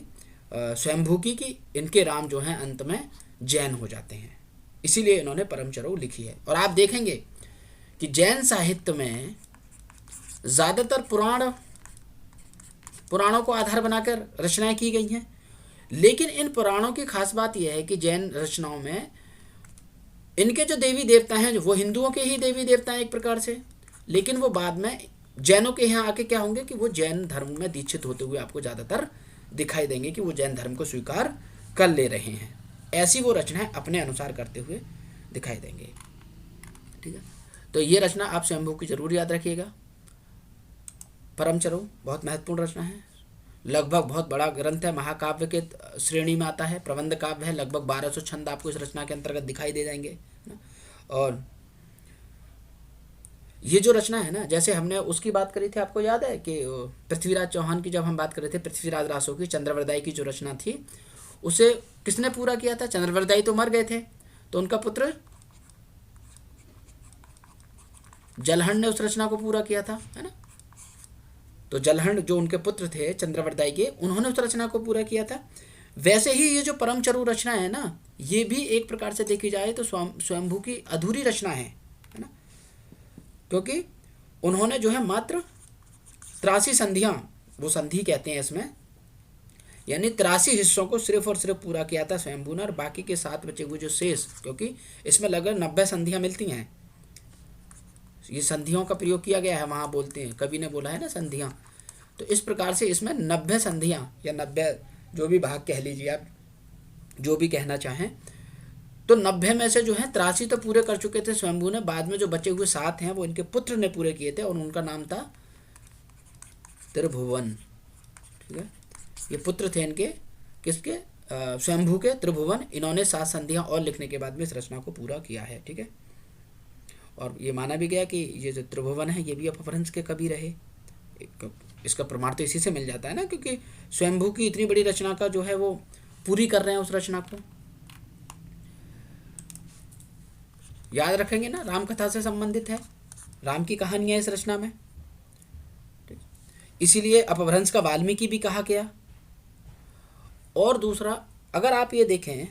स्वयंभू की, कि इनके राम जो हैं अंत में जैन हो जाते हैं, इसीलिए इन्होंने परमचरो लिखी है। और आप देखेंगे कि जैन साहित्य में ज़्यादातर पुराणों को आधार बनाकर रचनाएं की गई हैं, लेकिन इन पुराणों की खास बात यह है कि जैन रचनाओं में इनके जो देवी देवता हैं वो हिंदुओं के ही देवी देवता हैं एक प्रकार से, लेकिन वो बाद में जैनों के यहाँ आके क्या होंगे कि वो जैन धर्म में दीक्षित होते हुए आपको ज़्यादातर दिखाई देंगे कि वो जैन धर्म को स्वीकार कर ले रहे हैं। ऐसी वो रचनाएं अपने अनुसार करते हुए दिखाई देंगे। ठीक है, तो ये रचना आप स्वयंभू की जरूर याद रखिएगा। परमचरो बहुत महत्वपूर्ण रचना है, लगभग बहुत बड़ा ग्रंथ है, महाकाव्य के श्रेणी में आता है, प्रबंध काव्य है। लगभग 1200 छंद आपको इस रचना के अंतर्गत दिखाई दे जाएंगे। और ये जो रचना है ना, जैसे हमने उसकी बात करी थी, आपको याद है कि पृथ्वीराज चौहान की जब हम बात कर रहे थे, पृथ्वीराज रासो की चंद्रवरदाई की जो रचना थी, उसे किसने पूरा किया था? चंद्रवरदाई तो मर गए थे, तो उनका पुत्र जलहण ने उस रचना को पूरा किया था, है ना। तो जलहण जो उनके पुत्र थे चंद्रवरदाई के, उन्होंने उस रचना को पूरा किया था। वैसे ही ये जो परमचरो रचना है ना, ये भी एक प्रकार से देखी जाए तो स्वयंभू की अधूरी रचना है ना, क्योंकि उन्होंने जो है मात्र 83 संधियां, वो संधि कहते हैं इसमें, यानी 83 हिस्सों को सिर्फ और सिर्फ पूरा किया था स्वयंभू ने, और बाकी के 7 बचे हुए जो शेष, क्योंकि इसमें लगभग 90 संधियां मिलती हैं, ये संधियों का प्रयोग किया गया है, वहाँ बोलते हैं, कवि ने बोला है ना संधियां, तो इस प्रकार से इसमें 90 संधियां या 90 जो भी भाग कह लीजिए आप, जो भी कहना चाहें, तो 90 में से जो है 83 तो पूरे कर चुके थे स्वयंभू ने, बाद में जो बचे हुए 7 हैं वो इनके पुत्र ने पूरे किए थे, और उनका नाम था त्रिभुवन। ठीक है, ये पुत्र थे इनके, किसके? स्वयंभू के, त्रिभुवन। इन्होंने 7 संधियां और लिखने के बाद में इस रचना को पूरा किया है। ठीक है, और ये माना भी गया कि ये जो त्रिभुवन है ये भी अपभ्रंश के कवि रहे। इसका प्रमाण तो इसी से मिल जाता है ना, क्योंकि स्वयंभू की इतनी बड़ी रचना का जो है वो पूरी कर रहे हैं उस रचना को। याद रखेंगे ना, राम कथा से संबंधित है, राम की कहानी है इस रचना में, इसीलिए अपभ्रंश का वाल्मीकि भी कहा गया। और दूसरा, अगर आप ये देखें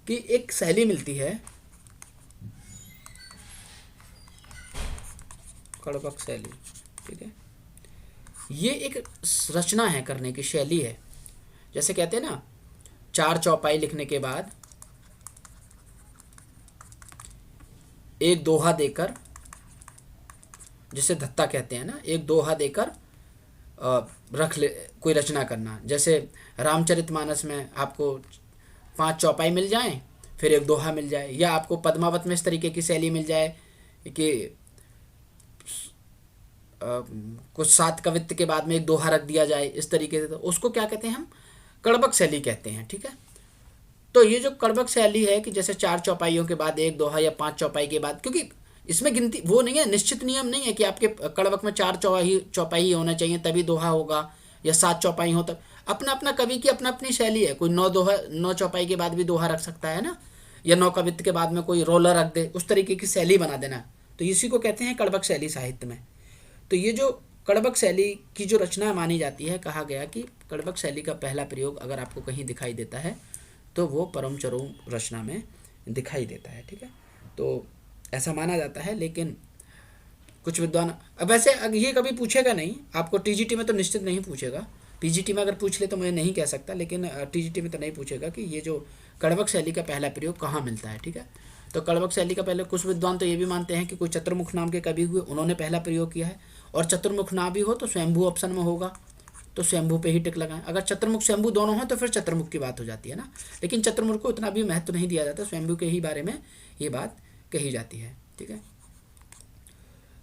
कि एक शैली मिलती है, कड़बक शैली। ठीक है, ये एक रचना है, करने की शैली है। जैसे कहते हैं ना, 4 चौपाई लिखने के बाद एक दोहा देकर, जिसे धत्ता कहते हैं ना, एक दोहा देकर रख ले, कोई रचना करना। जैसे रामचरितमानस में आपको 5 चौपाई मिल जाएं, फिर एक दोहा मिल जाए, या आपको पद्मावत में इस तरीके की शैली मिल जाए कि कुछ 7 कवित्त के बाद में एक दोहा रख दिया जाए, इस तरीके से, तो उसको क्या कहते हैं? हम कड़बक शैली कहते हैं। ठीक है, तो ये जो कड़बक शैली है कि जैसे 4 चौपाइयों के बाद एक दोहा या 5 चौपाई के बाद, क्योंकि इसमें गिनती वो नहीं है, निश्चित नियम नहीं है कि आपके कड़बक में 4 चौपाई ही होना चाहिए तभी दोहा होगा, या 7 चौपाई हो तब। अपना अपना कवि की अपना अपनी शैली है, कोई 9 चौपाई के बाद भी दोहा रख सकता है ना, या 9 कवित्त के बाद में कोई रोलर रख दे, उस तरीके की शैली बना देना, तो इसी को कहते हैं कड़बक शैली साहित्य में। तो ये जो कड़बक शैली की जो रचना मानी जाती है, कहा गया कि कड़बक शैली का पहला प्रयोग अगर आपको कहीं दिखाई देता है तो वो परमचरो रचना में दिखाई देता है। ठीक है, तो ऐसा माना जाता है। लेकिन कुछ विद्वान, अब वैसे ये कभी पूछेगा नहीं आपको, टीजीटी में तो निश्चित नहीं पूछेगा, पीजीटी में अगर पूछ ले तो मैं नहीं कह सकता, लेकिन टीजीटी में तो नहीं पूछेगा कि ये जो कड़वक शैली का पहला प्रयोग कहाँ मिलता है। ठीक है, तो कड़वक शैली का पहले कुछ विद्वान तो ये भी मानते हैं कि कोई चतुर्मुख नाम के कवि हुए, उन्होंने पहला प्रयोग किया है। और चतुर्मुख ना भी हो तो स्वयंभू ऑप्शन में होगा, तो स्वयंभू पे ही टिक लगाएं। अगर चतुर्मुख स्वयंभू दोनों हैं तो फिर चतुर्मुख की बात हो जाती है ना, लेकिन चतुर्मुख को उतना भी महत्व नहीं दिया जाता, स्वयंभू के ही बारे में ये बात कही जाती है। ठीक है,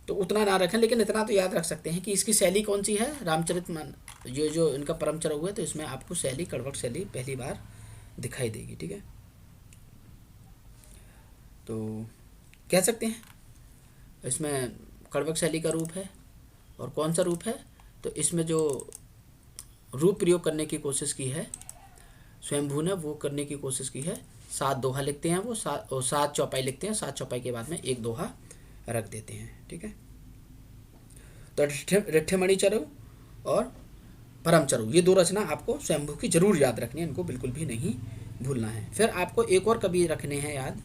तो उतना ना रखें, लेकिन इतना तो याद रख सकते हैं कि इसकी शैली कौन सी है, रामचरितमानस ये जो इनका परम चरक हुआ है, तो इसमें आपको शैली कड़वक शैली पहली बार दिखाई देगी। ठीक है, तो कह सकते हैं इसमें कड़वक शैली का रूप है। और कौन सा रूप है, तो इसमें जो रूप प्रयोग करने की कोशिश की है स्वयंभू ने, वो करने की कोशिश की है। 7 दोहा लिखते हैं वो, 7 चौपाई लिखते हैं, 7 चौपाई के बाद में 1 दोहा रख देते हैं। ठीक है, तो रिठ्ठमणि चरु और परम चरु ये 2 रचना आपको स्वयंभू की जरूर याद रखनी है, इनको बिल्कुल भी नहीं भूलना है। फिर आपको एक और कवि रखने हैं याद,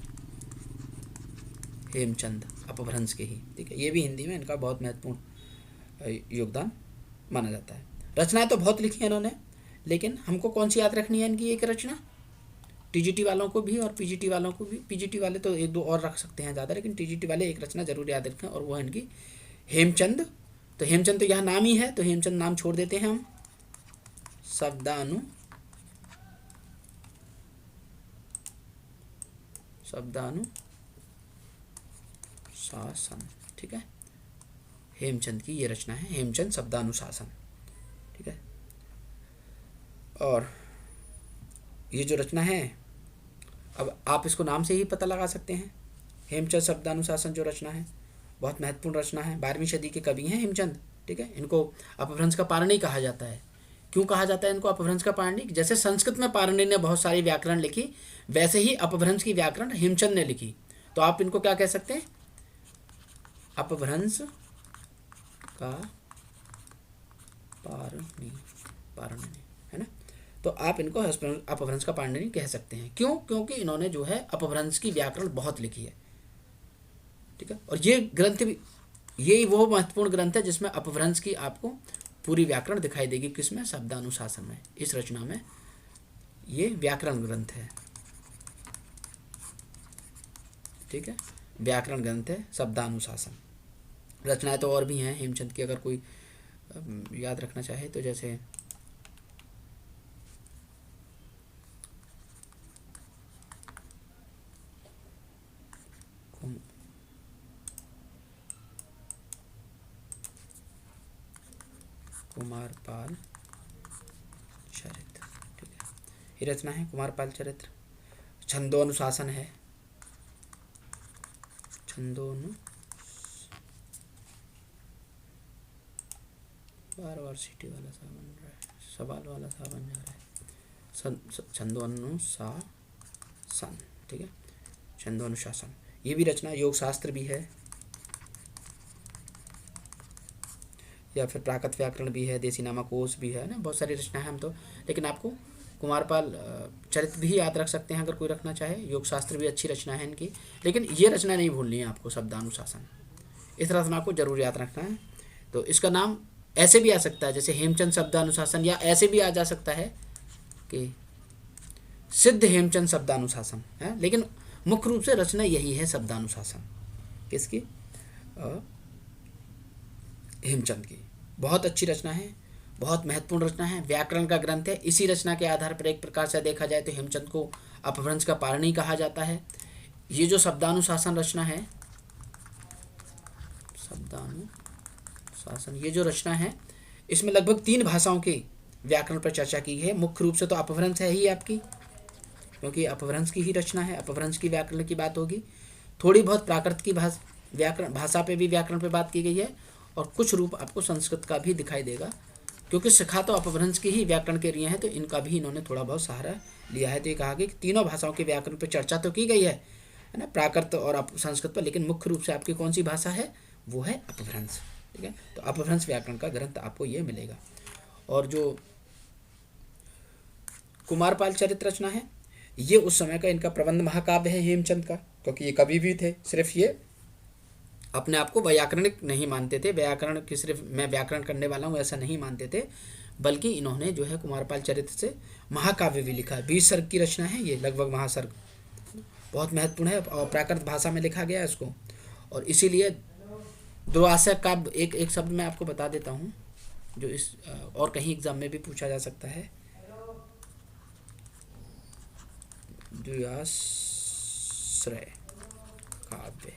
हेमचंद अपभ्रंश के ही। ठीक है, ये भी हिंदी में इनका बहुत महत्वपूर्ण योगदान माना जाता है। रचनाएं तो बहुत लिखी हैं इन्होंने, लेकिन हमको कौन सी याद रखनी है इनकी एक रचना, टीजीटी वालों को भी और पीजीटी वालों को भी। पीजीटी वाले तो 1-2 और रख सकते हैं ज़्यादा, लेकिन टीजीटी वाले एक रचना जरूर याद रखें, और वो है इनकी हेमचंद। तो हेमचंद तो यहाँ नाम ही है, तो हेमचंद नाम छोड़ देते हैं हम। शब्दानुशासन। ठीक है, हेमचंद की ये रचना है, हेमचंद शब्दानुशासन। ठीक है, और ये जो रचना है, अब आप इसको नाम से ही पता लगा सकते हैं। हेमचंद शब्दानुशासन जो रचना है बहुत महत्वपूर्ण रचना है, 12वीं सदी के कवि हैं हेमचंद। ठीक है, इनको अपभ्रंश का पाणिनि कहा जाता है। क्यों कहा जाता है इनको अपभ्रंश का पाणिनि, जैसे संस्कृत में पाणिनि ने बहुत सारी व्याकरण लिखी, वैसे ही अपभ्रंश की व्याकरण हेमचंद ने लिखी। तो आप इनको क्या कह सकते हैं, अपभ्रंश का पाणिनि, है ना। तो आप इनको अपभ्रंश का पाणिनि कह सकते हैं। क्यों, क्योंकि इन्होंने जो है अपभ्रंश की व्याकरण बहुत लिखी है। ठीक है, और ये ग्रंथ भी, ये वो महत्वपूर्ण ग्रंथ है जिसमें अपभ्रंश की आपको पूरी व्याकरण दिखाई देगी। किसमें, शब्दानुशासन में, इस रचना में ये व्याकरण ग्रंथ है। ठीक है, व्याकरण ग्रंथ है शब्दानुशासन। रचनाएं तो और भी हैं हेमचंद की, अगर कोई याद रखना चाहे तो, जैसे कुमारपाल चरित्र। ठीक है, ये रचना है कुमारपाल चरित्र। छंदोनुशासन है, बार सीटी वाला सा बन रहा है, सवाल वाला सा बन जा रहा है। छंदोनुशासन। ठीक है, छंदोनुशासन ये भी रचना योग शास्त्र भी है, या फिर प्राकृत व्याकरण भी है, देसी नामा कोश भी है ना, बहुत सारी रचना है। हम तो, लेकिन आपको कुमारपाल चरित्र भी याद रख सकते हैं अगर कोई रखना चाहे। योग शास्त्र भी अच्छी रचना है इनकी, लेकिन ये रचना नहीं भूलनी है आपको, शब्दानुशासन। इस रचना को जरूर याद रखना है। तो इसका नाम ऐसे भी आ सकता है, जैसे हेमचंद शब्दानुशासन, या ऐसे भी आ जा सकता है कि सिद्ध हेमचंद शब्दानुशासन है, लेकिन मुख्य रूप से रचना यही है, शब्दानुशासन। किसकी, हेमचंद की। बहुत अच्छी रचना है, बहुत महत्वपूर्ण रचना है, व्याकरण का ग्रंथ है। इसी रचना के आधार पर एक प्रकार से देखा जाए तो हेमचंद को अपभ्रंश का पाणिनि कहा जाता है। ये जो शब्दानुशासन रचना है, शब्दानुशासन ये जो रचना है, इसमें लगभग 3 भाषाओं के व्याकरण पर चर्चा की है। मुख्य रूप से तो अपभ्रंश है ही आपकी, क्योंकि अपभ्रंश की ही रचना है, अपभ्रंश की व्याकरण की बात होगी। थोड़ी बहुत प्राकृत की भाषा पे भी व्याकरण पे बात की गई है, और कुछ रूप आपको संस्कृत का भी दिखाई देगा, क्योंकि शिखा तो अपभ्रंश की ही व्याकरण के लिए हैं, तो इनका भी इन्होंने थोड़ा बहुत सहारा लिया है। तो ये कहा कि तीनों भाषाओं के व्याकरण पर चर्चा तो की गई है ना, प्राकृत और संस्कृत पर, लेकिन मुख्य रूप से आपकी कौन सी भाषा है, वो है अपभ्रंश। ठीक है, तो अपभ्रंश व्याकरण का ग्रंथ आपको ये मिलेगा। और जो कुमारपाल चरित्र रचना है, ये उस समय का इनका प्रबंध महाकाव्य है हेमचंद का, क्योंकि ये कवि भी थे। सिर्फ ये अपने आप को व्याकरणिक नहीं मानते थे, व्याकरण की सिर्फ मैं व्याकरण करने वाला हूँ ऐसा नहीं मानते थे, बल्कि इन्होंने जो है कुमारपाल चरित्र से महाकाव्य भी लिखा है। 20 सर्ग की रचना है ये, लगभग महासर्ग, बहुत महत्वपूर्ण है और प्राकृत भाषा में लिखा गया है इसको। और इसीलिए द्विआश्रय काव्य, एक एक शब्द मैं आपको बता देता हूँ जो इस और कहीं एग्जाम में भी पूछा जा सकता है। द्विआश्रय काव्य,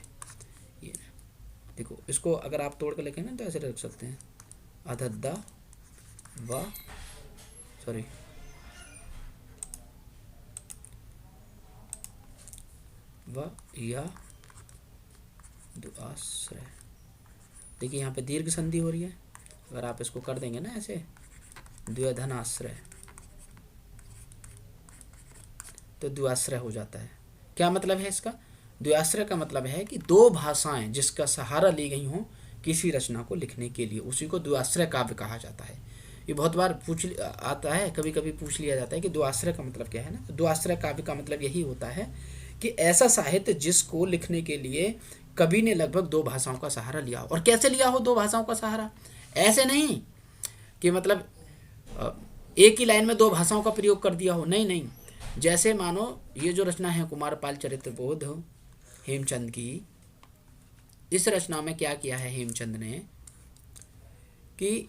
ये देखो, इसको अगर आप तोड़ कर लिखें ना तो ऐसे रख सकते हैं, अधद्दा व सॉरी व या द्विआश्रय। देखिए यहाँ पे दीर्घ संधि हो रही है, अगर आप इसको कर देंगे ना ऐसे द्विधनाश्रय तो द्विआश्रय हो जाता है। क्या मतलब है इसका? द्विआश्रय का मतलब है कि दो भाषाएं जिसका सहारा ली गई हों किसी रचना को लिखने के लिए, उसी को द्विआश्रय काव्य कहा जाता है। ये बहुत बार आता है, कभी कभी पूछ लिया जाता है कि द्विआश्रय का मतलब क्या है ना। तो द्विआश्रय काव्य का मतलब यही होता है कि ऐसा साहित्य जिसको लिखने के लिए कवि ने लगभग दो भाषाओं का सहारा लिया हो। और कैसे लिया हो दो भाषाओं का सहारा? ऐसे नहीं कि मतलब एक ही लाइन में दो भाषाओं का प्रयोग कर दिया हो, नहीं नहीं। जैसे मानो ये जो रचना है कुमारपाल चरित्रबोध हेमचंद की, इस रचना में क्या किया है हेमचंद ने कि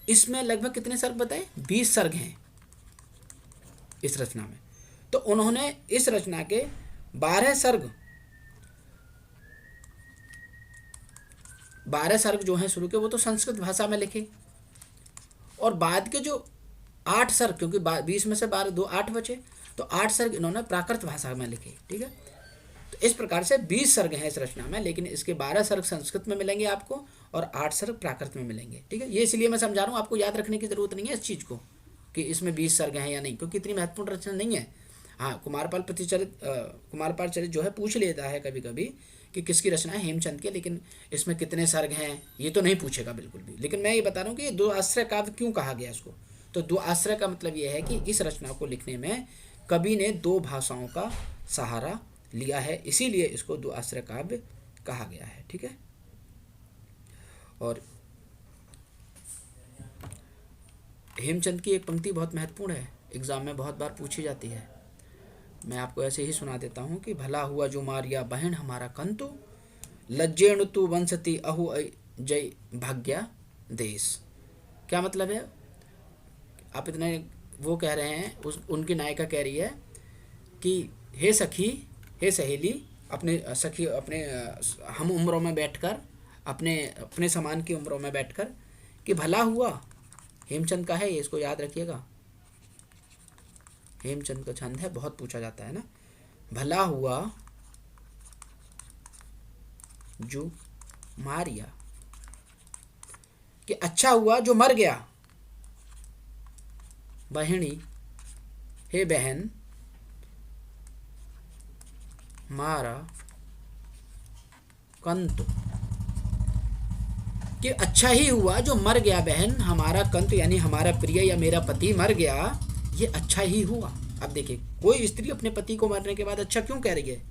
इसमें लगभग कितने सर्ग बताए? 20 सर्ग हैं इस रचना में। तो उन्होंने इस रचना के 12 सर्ग जो हैं शुरू के, वो तो संस्कृत भाषा में लिखे, और बाद के जो 8 सर्ग, क्योंकि 20 में से 12 2 8 बचे, तो 8 सर्ग इन्होंने प्राकृत भाषा में लिखे। ठीक है, तो इस प्रकार से 20 सर्ग हैं इस रचना में, लेकिन इसके 12 सर्ग संस्कृत में मिलेंगे आपको और 8 सर्ग प्राकृत में मिलेंगे। ठीक है, ये इसलिए मैं समझा रहा हूँ, आपको याद रखने की जरूरत नहीं है इस चीज़ को कि इसमें 20 सर्ग हैं या नहीं, क्योंकि इतनी महत्वपूर्ण रचना नहीं है। हाँ, कुमारपाल चरित जो है पूछ लेता है कभी कभी कि किसकी रचना है, हेमचंद के, लेकिन इसमें कितने सर्ग हैं ये तो नहीं पूछेगा बिल्कुल भी। लेकिन मैं ये बता रहा हूँ कि द्विआश्रय काव्य क्यों कहा गया इसको। तो द्विआश्रय का मतलब ये है कि इस रचना को लिखने में कवि ने दो भाषाओं का सहारा लिया है, इसीलिए इसको द्विआश्रय काव्य कहा गया है। ठीक है, और हेमचंद की एक पंक्ति बहुत महत्वपूर्ण है, एग्जाम में बहुत बार पूछी जाती है। मैं आपको ऐसे ही सुना देता हूँ कि भला हुआ जो मारिया बहन हमारा कंतु, लज्जेणु तु वंशति अहु जय भाग्या देश। क्या मतलब है? आप इतने वो कह रहे हैं, उनकी नायिका कह रही है कि हे सखी, हे सहेली, अपने सखी, अपने हम उम्रों में बैठकर, अपने समान की उम्रों में बैठकर, कि भला हुआ, हेमचंद का है ये, इसको याद रखिएगा, हेमचंद का छंद है, बहुत पूछा जाता है ना। भला हुआ जो मारिया, कि अच्छा हुआ जो मर गया, बहनी, हे बहन, मारा कंतु, कि अच्छा ही हुआ जो मर गया बहन हमारा कंतु, यानी हमारा प्रिय या मेरा पति मर गया, ये अच्छा ही हुआ। अब देखिए, कोई स्त्री अपने पति को मरने के बाद अच्छा क्यों कह रही है?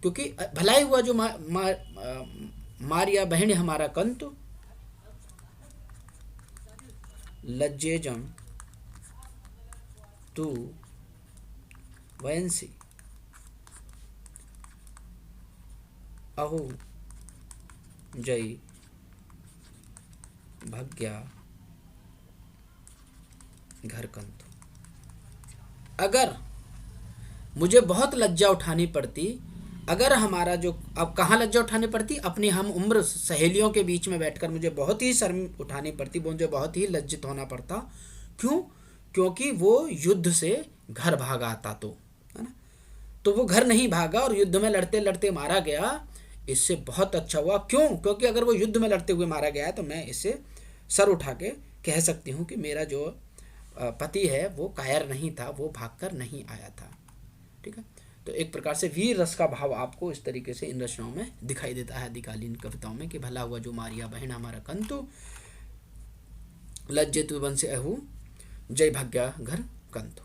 क्योंकि भलाई हुआ जो मारिया बहन हमारा कंतु, लज्जेजम तू वयंसी अहो जय भाग्या घर कंतु। अगर मुझे बहुत लज्जा उठानी पड़ती, अगर हमारा जो, अब कहाँ लज्जा उठानी पड़ती? अपनी हम उम्र सहेलियों के बीच में बैठकर मुझे बहुत ही शर्म उठानी पड़ती, मुझे बहुत ही लज्जित होना पड़ता। क्यों? क्योंकि वो युद्ध से घर भागा आता, तो है ना, तो वो घर नहीं भागा और युद्ध में लड़ते लड़ते मारा गया, इससे बहुत अच्छा हुआ। क्यों? क्योंकि अगर वो युद्ध में लड़ते हुए मारा गया है तो मैं इससे सर उठा के कह सकती हूँ कि मेरा जो पति है वो कायर नहीं था, वो भागकर नहीं आया था। ठीक है, तो एक प्रकार से वीर रस का भाव आपको इस तरीके से इन रचनाओं में दिखाई देता है, आदिकालीन कविताओं में, कि भला हुआ जो मारिया बहन हमारा कंतु, लज्जे तु वंश अहु जय भाग्या घर कंतु।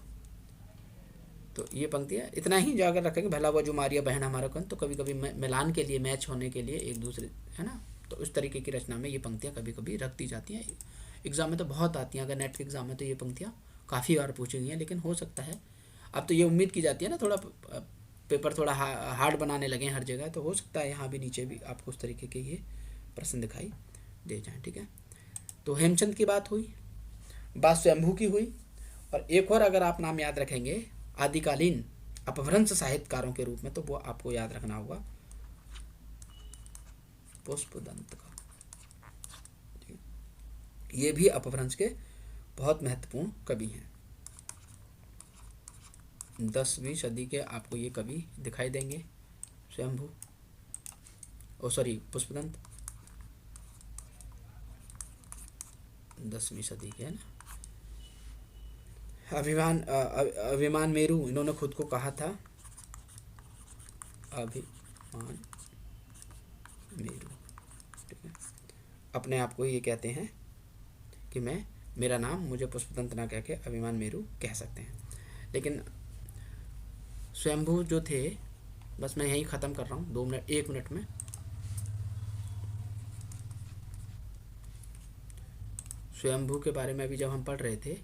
तो ये पंक्तियाँ इतना ही जो अगर रखेंगे, भला हुआ जो मारिया बहन हमारा कंतु, तो कभी कभी मिलान के लिए, मैच होने के लिए एक दूसरे, है ना, तो इस तरीके की रचना में ये पंक्तियाँ कभी कभी रख दी जाती हैं। एग्ज़ाम में तो बहुत आती हैं, अगर नेट के एग्ज़ाम में तो ये पंक्तियाँ काफ़ी बार पूछी गई हैं, लेकिन हो सकता है अब तो ये उम्मीद की जाती है ना, थोड़ा पेपर थोड़ा हार्ड बनाने लगे हैं हर जगह, तो हो सकता है यहाँ भी नीचे भी आपको उस तरीके के ये प्रश्न दिखाई दे जाएँ। ठीक है, तो हेमचंद की बात हुई, बात स्वयंभू की हुई, और एक और अगर आप नाम याद रखेंगे आदिकालीन अपभ्रंश साहित्यकारों के रूप में, तो वो आपको याद रखना होगा पुष्पदंत का। ये भी अपभ्रंश के बहुत महत्वपूर्ण कवि हैं। 10वीं सदी के आपको ये कवि दिखाई देंगे, स्वयंभू, पुष्पदंत 10वीं सदी के है ना। अभिमान मेरू, इन्होंने खुद को कहा था अभिमान मेरू। ठीक है, अपने आप को ये कहते हैं कि मेरा नाम मुझे पुष्पदंत ना कह के अभिमान मेरू कह सकते हैं। लेकिन स्वयंभू जो थे, बस मैं यहीं ख़त्म कर रहा हूँ 1 मिनट में। स्वयंभू के बारे में अभी जब हम पढ़ रहे थे,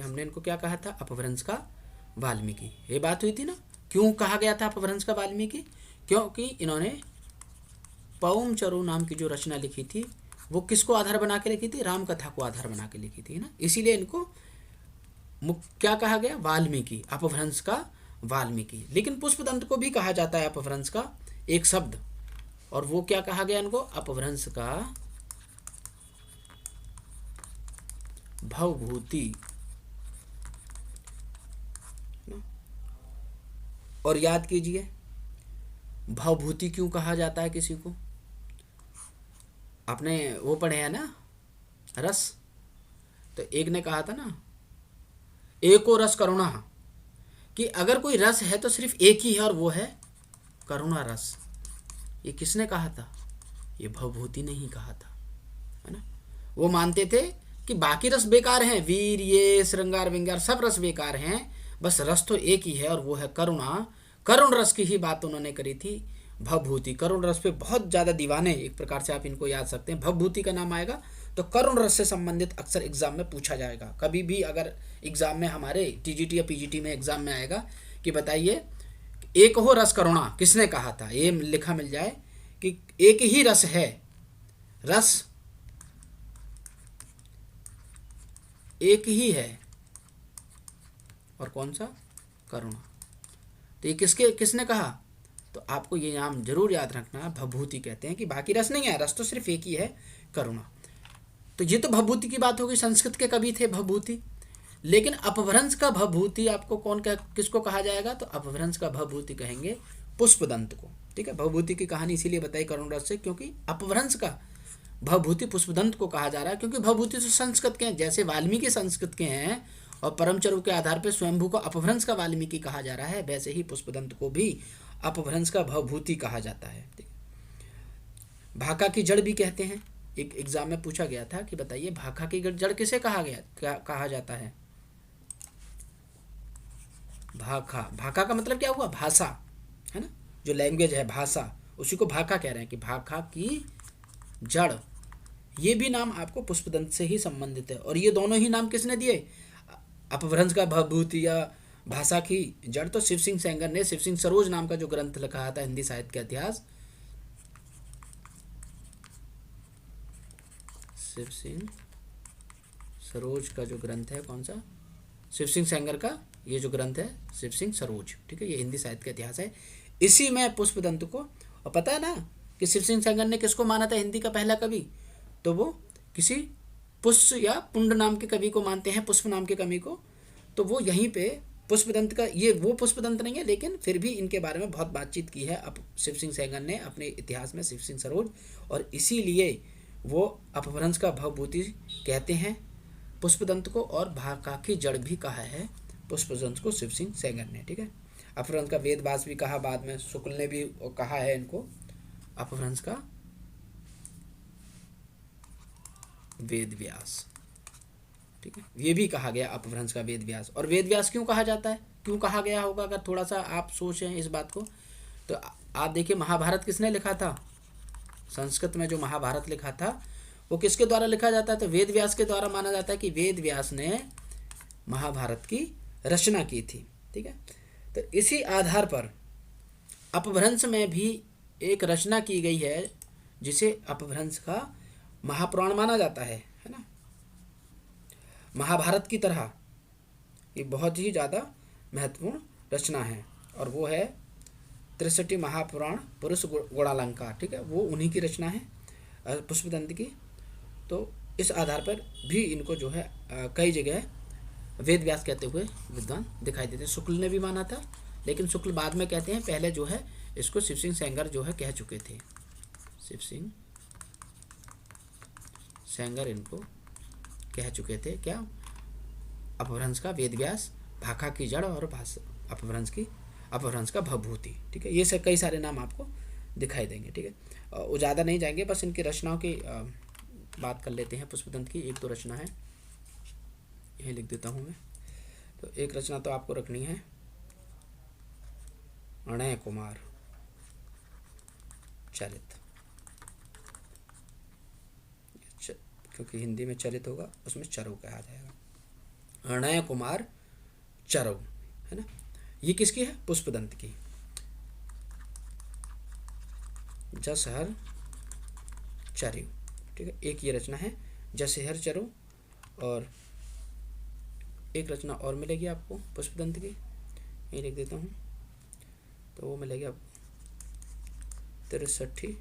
हमने इनको क्या कहा था, अपभ्रंश का वाल्मीकि। ये बात हुई थी ना, क्यों कहा गया था अपभ्रंश का वाल्मीकि? क्योंकि इन्होंने पौम चरो नाम की जो रचना लिखी थी, वो किसको आधार बना के लिखी थी? राम कथा को आधार बना के लिखी थी ना, इसीलिए इनको क्या कहा गया? वाल्मीकि, अपभ्रंश का वाल्मीकि। लेकिन पुष्पदंत को भी कहा जाता है अपभ्रंश का एक शब्द, और वो क्या कहा गया इनको? अपभ्रंश का भवभूति। और याद कीजिए, भवभूति क्यों कहा जाता है किसी को? आपने वो पढ़े हैं ना, रस। तो एक ने कहा था ना, एको रस करुणा, कि अगर कोई रस है तो सिर्फ एक ही है, और वो है करुणा रस। ये किसने कहा था? ये भवभूति ने ही कहा था, है ना। वो मानते थे कि बाकी रस बेकार हैं, वीर, ये श्रृंगार विंगार सब रस बेकार हैं, बस रस तो एक ही है, और वो है करुणा। करुण रस की ही बात उन्होंने करी थी, भवभूति। करुण रस पे बहुत ज़्यादा दीवाने, एक प्रकार से आप इनको याद सकते हैं। भवभूति का नाम आएगा तो करुण रस से संबंधित अक्सर एग्जाम में पूछा जाएगा। कभी भी अगर एग्जाम में हमारे टीजीटी या पीजीटी में एग्जाम में आएगा कि बताइए एक हो रस करुणा किसने कहा था, ये लिखा मिल जाए कि एक ही रस है, रस एक ही है, और कौन सा? करुणा। तो ये किसने कहा? तो आपको ये नाम जरूर याद रखना, भवभूति कहते हैं कि बाकी रस नहीं है, रस तो सिर्फ एक ही है, करुणा। तो ये तो भवभूति की बात होगी, संस्कृत के कवि थे भवभूति। लेकिन अपभ्रंश का भवभूति आपको किसको कहा जाएगा? तो अपभ्रंश का भवभूति कहेंगे पुष्पदंत को। ठीक है, भवभूति की कहानी इसीलिए बताई करुण रस से, क्योंकि अपभ्रंश का भवभूति पुष्पदंत को कहा जा रहा है, क्योंकि भवभूति तो संस्कृत के हैं, जैसे वाल्मीकि संस्कृत के हैं और परमचरु के आधार पर स्वयंभू को अपभ्रंश का वाल्मीकि कहा जा रहा है, वैसे ही पुष्पदंत को भी अपभ्रंश का भवभूति कहा जाता है। भाका की जड़ भी कहते हैं, एक एग्जाम में पूछा गया था कि बताइए भाका की जड़ किसे कहा जाता है? भाका का मतलब क्या हुआ? भाषा, है ना, जो लैंग्वेज है, भाषा, उसी को भाका कह रहे हैं कि भाका की जड़। ये भी नाम आपको पुष्पदंत से ही संबंधित है, और ये दोनों ही नाम किसने दिए? अपभ्रंश का भवभूति या भाषा की जड़ तो शिव सिंह सेंगर ने शिव सिंह सरोज नाम का जो ग्रंथ लिखा था हिंदी साहित्य का इतिहास, शिव सिंह सरोज का जो ग्रंथ है, कौन सा? शिव सिंह सेंगर का ये जो ग्रंथ है शिव सिंह सरोज, ठीक है, ये हिंदी साहित्य का इतिहास है। इसी में पुष्पदंत को, और पता है ना कि शिव सिंह सेंगर ने किसको माना था हिंदी का पहला कवि? तो वो किसी पुष्प या पुंड नाम के कवि को मानते हैं, पुष्प नाम के कवि को। तो वो यहीं पे पुष्पदंत का, ये वो पुष्पदंत नहीं है, लेकिन फिर भी इनके बारे में बहुत बातचीत की है अब शिव सिंह सेंगर ने अपने इतिहास में, शिव सिंह सरोज, और इसीलिए वो अपभ्रंश का भवभूति कहते हैं पुष्पदंत को, और भाका की जड़ भी कहा है पुष्पदंत को शिव सिंह सेंगर ने। ठीक है, अपभ्रंश का वेदव्यास भी कहा, बाद में शुक्ल ने भी कहा है इनको अपभ्रंश का वेदव्यास। ठीक है, ये भी कहा गया अपभ्रंश का वेदव्यास। और वेदव्यास क्यों कहा जाता है? क्यों कहा गया होगा, अगर थोड़ा सा आप सोचें इस बात को तो आप देखिए महाभारत किसने लिखा था। संस्कृत में जो महाभारत लिखा था वो किसके द्वारा लिखा जाता है, तो वेद व्यास के द्वारा माना जाता है कि वेद व्यास ने महाभारत की रचना की थी। ठीक है, तो इसी आधार पर अपभ्रंश में भी एक रचना की गई है जिसे अपभ्रंश का महापुराण माना जाता है ना। महाभारत की तरह ये बहुत ही ज़्यादा महत्वपूर्ण रचना है और वो है 63 महापुराण पुरुष गुणालंकार। ठीक है, वो उन्हीं की रचना है पुष्पदंत की। तो इस आधार पर भी इनको जो है कई जगह वेद व्यास कहते हुए विद्वान दिखाई देते हैं। शुक्ल ने भी माना था, लेकिन शुक्ल बाद में कहते हैं, पहले जो है इसको शिव सिंह सेंगर जो है कह चुके थे। शिव सिंह सेंगर इनको कह चुके थे क्या, अपभ्रंश का वेद व्यास, भाखा की जड़ और अपभ्रंश का भवभूति। ठीक है, ये सब कई सारे नाम आपको दिखाई देंगे। ठीक है, वो ज़्यादा नहीं जाएंगे, बस इनकी रचनाओं की बात कर लेते हैं। पुष्पदंत की एक दो रचना है, यही लिख देता हूँ मैं। तो एक रचना तो आपको रखनी है अणय कुमार चरित, क्योंकि हिंदी में चरित होगा उसमें चरौ कहा जाएगा। अणय कुमार चरौ है ना, ये किसकी है, पुष्पदंत की। जसहर चरु, ठीक है, एक ये रचना है जसहर चरु। और एक रचना और मिलेगी आपको पुष्पदंत की, ये लिख देता हूँ, तो वो मिलेगी आपको 63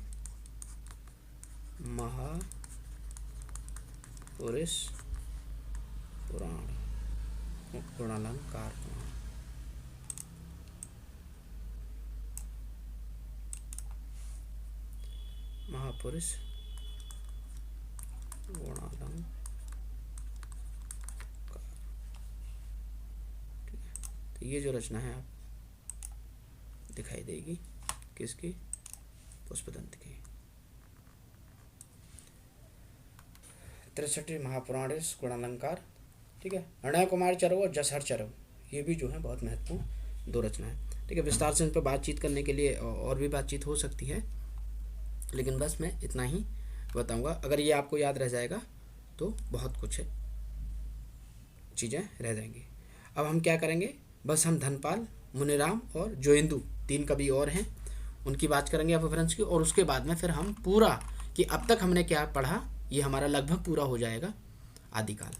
महापुरुष पुराण गुणालंकार। महापुरुष गुणालंकार, तो ये जो रचना है आप दिखाई देगी किसकी, पुष्पदंत की। 63 महापुराण गुणालंकार। ठीक है, अणय कुमार चरौ और जसहर चरौ, ये भी जो है बहुत महत्वपूर्ण दो रचना है। ठीक है, विस्तार से इन पर बातचीत करने के लिए और भी बातचीत हो सकती है, लेकिन बस मैं इतना ही बताऊंगा। अगर ये आपको याद रह जाएगा तो बहुत कुछ चीज़ें रह जाएंगी। अब हम क्या करेंगे, बस हम धनपाल, मुनिराम और जोइंदू, 3 कवि और हैं, उनकी बात करेंगे अपभ्रंश की। और उसके बाद में फिर हम पूरा कि अब तक हमने क्या पढ़ा, ये हमारा लगभग पूरा हो जाएगा आदिकाल।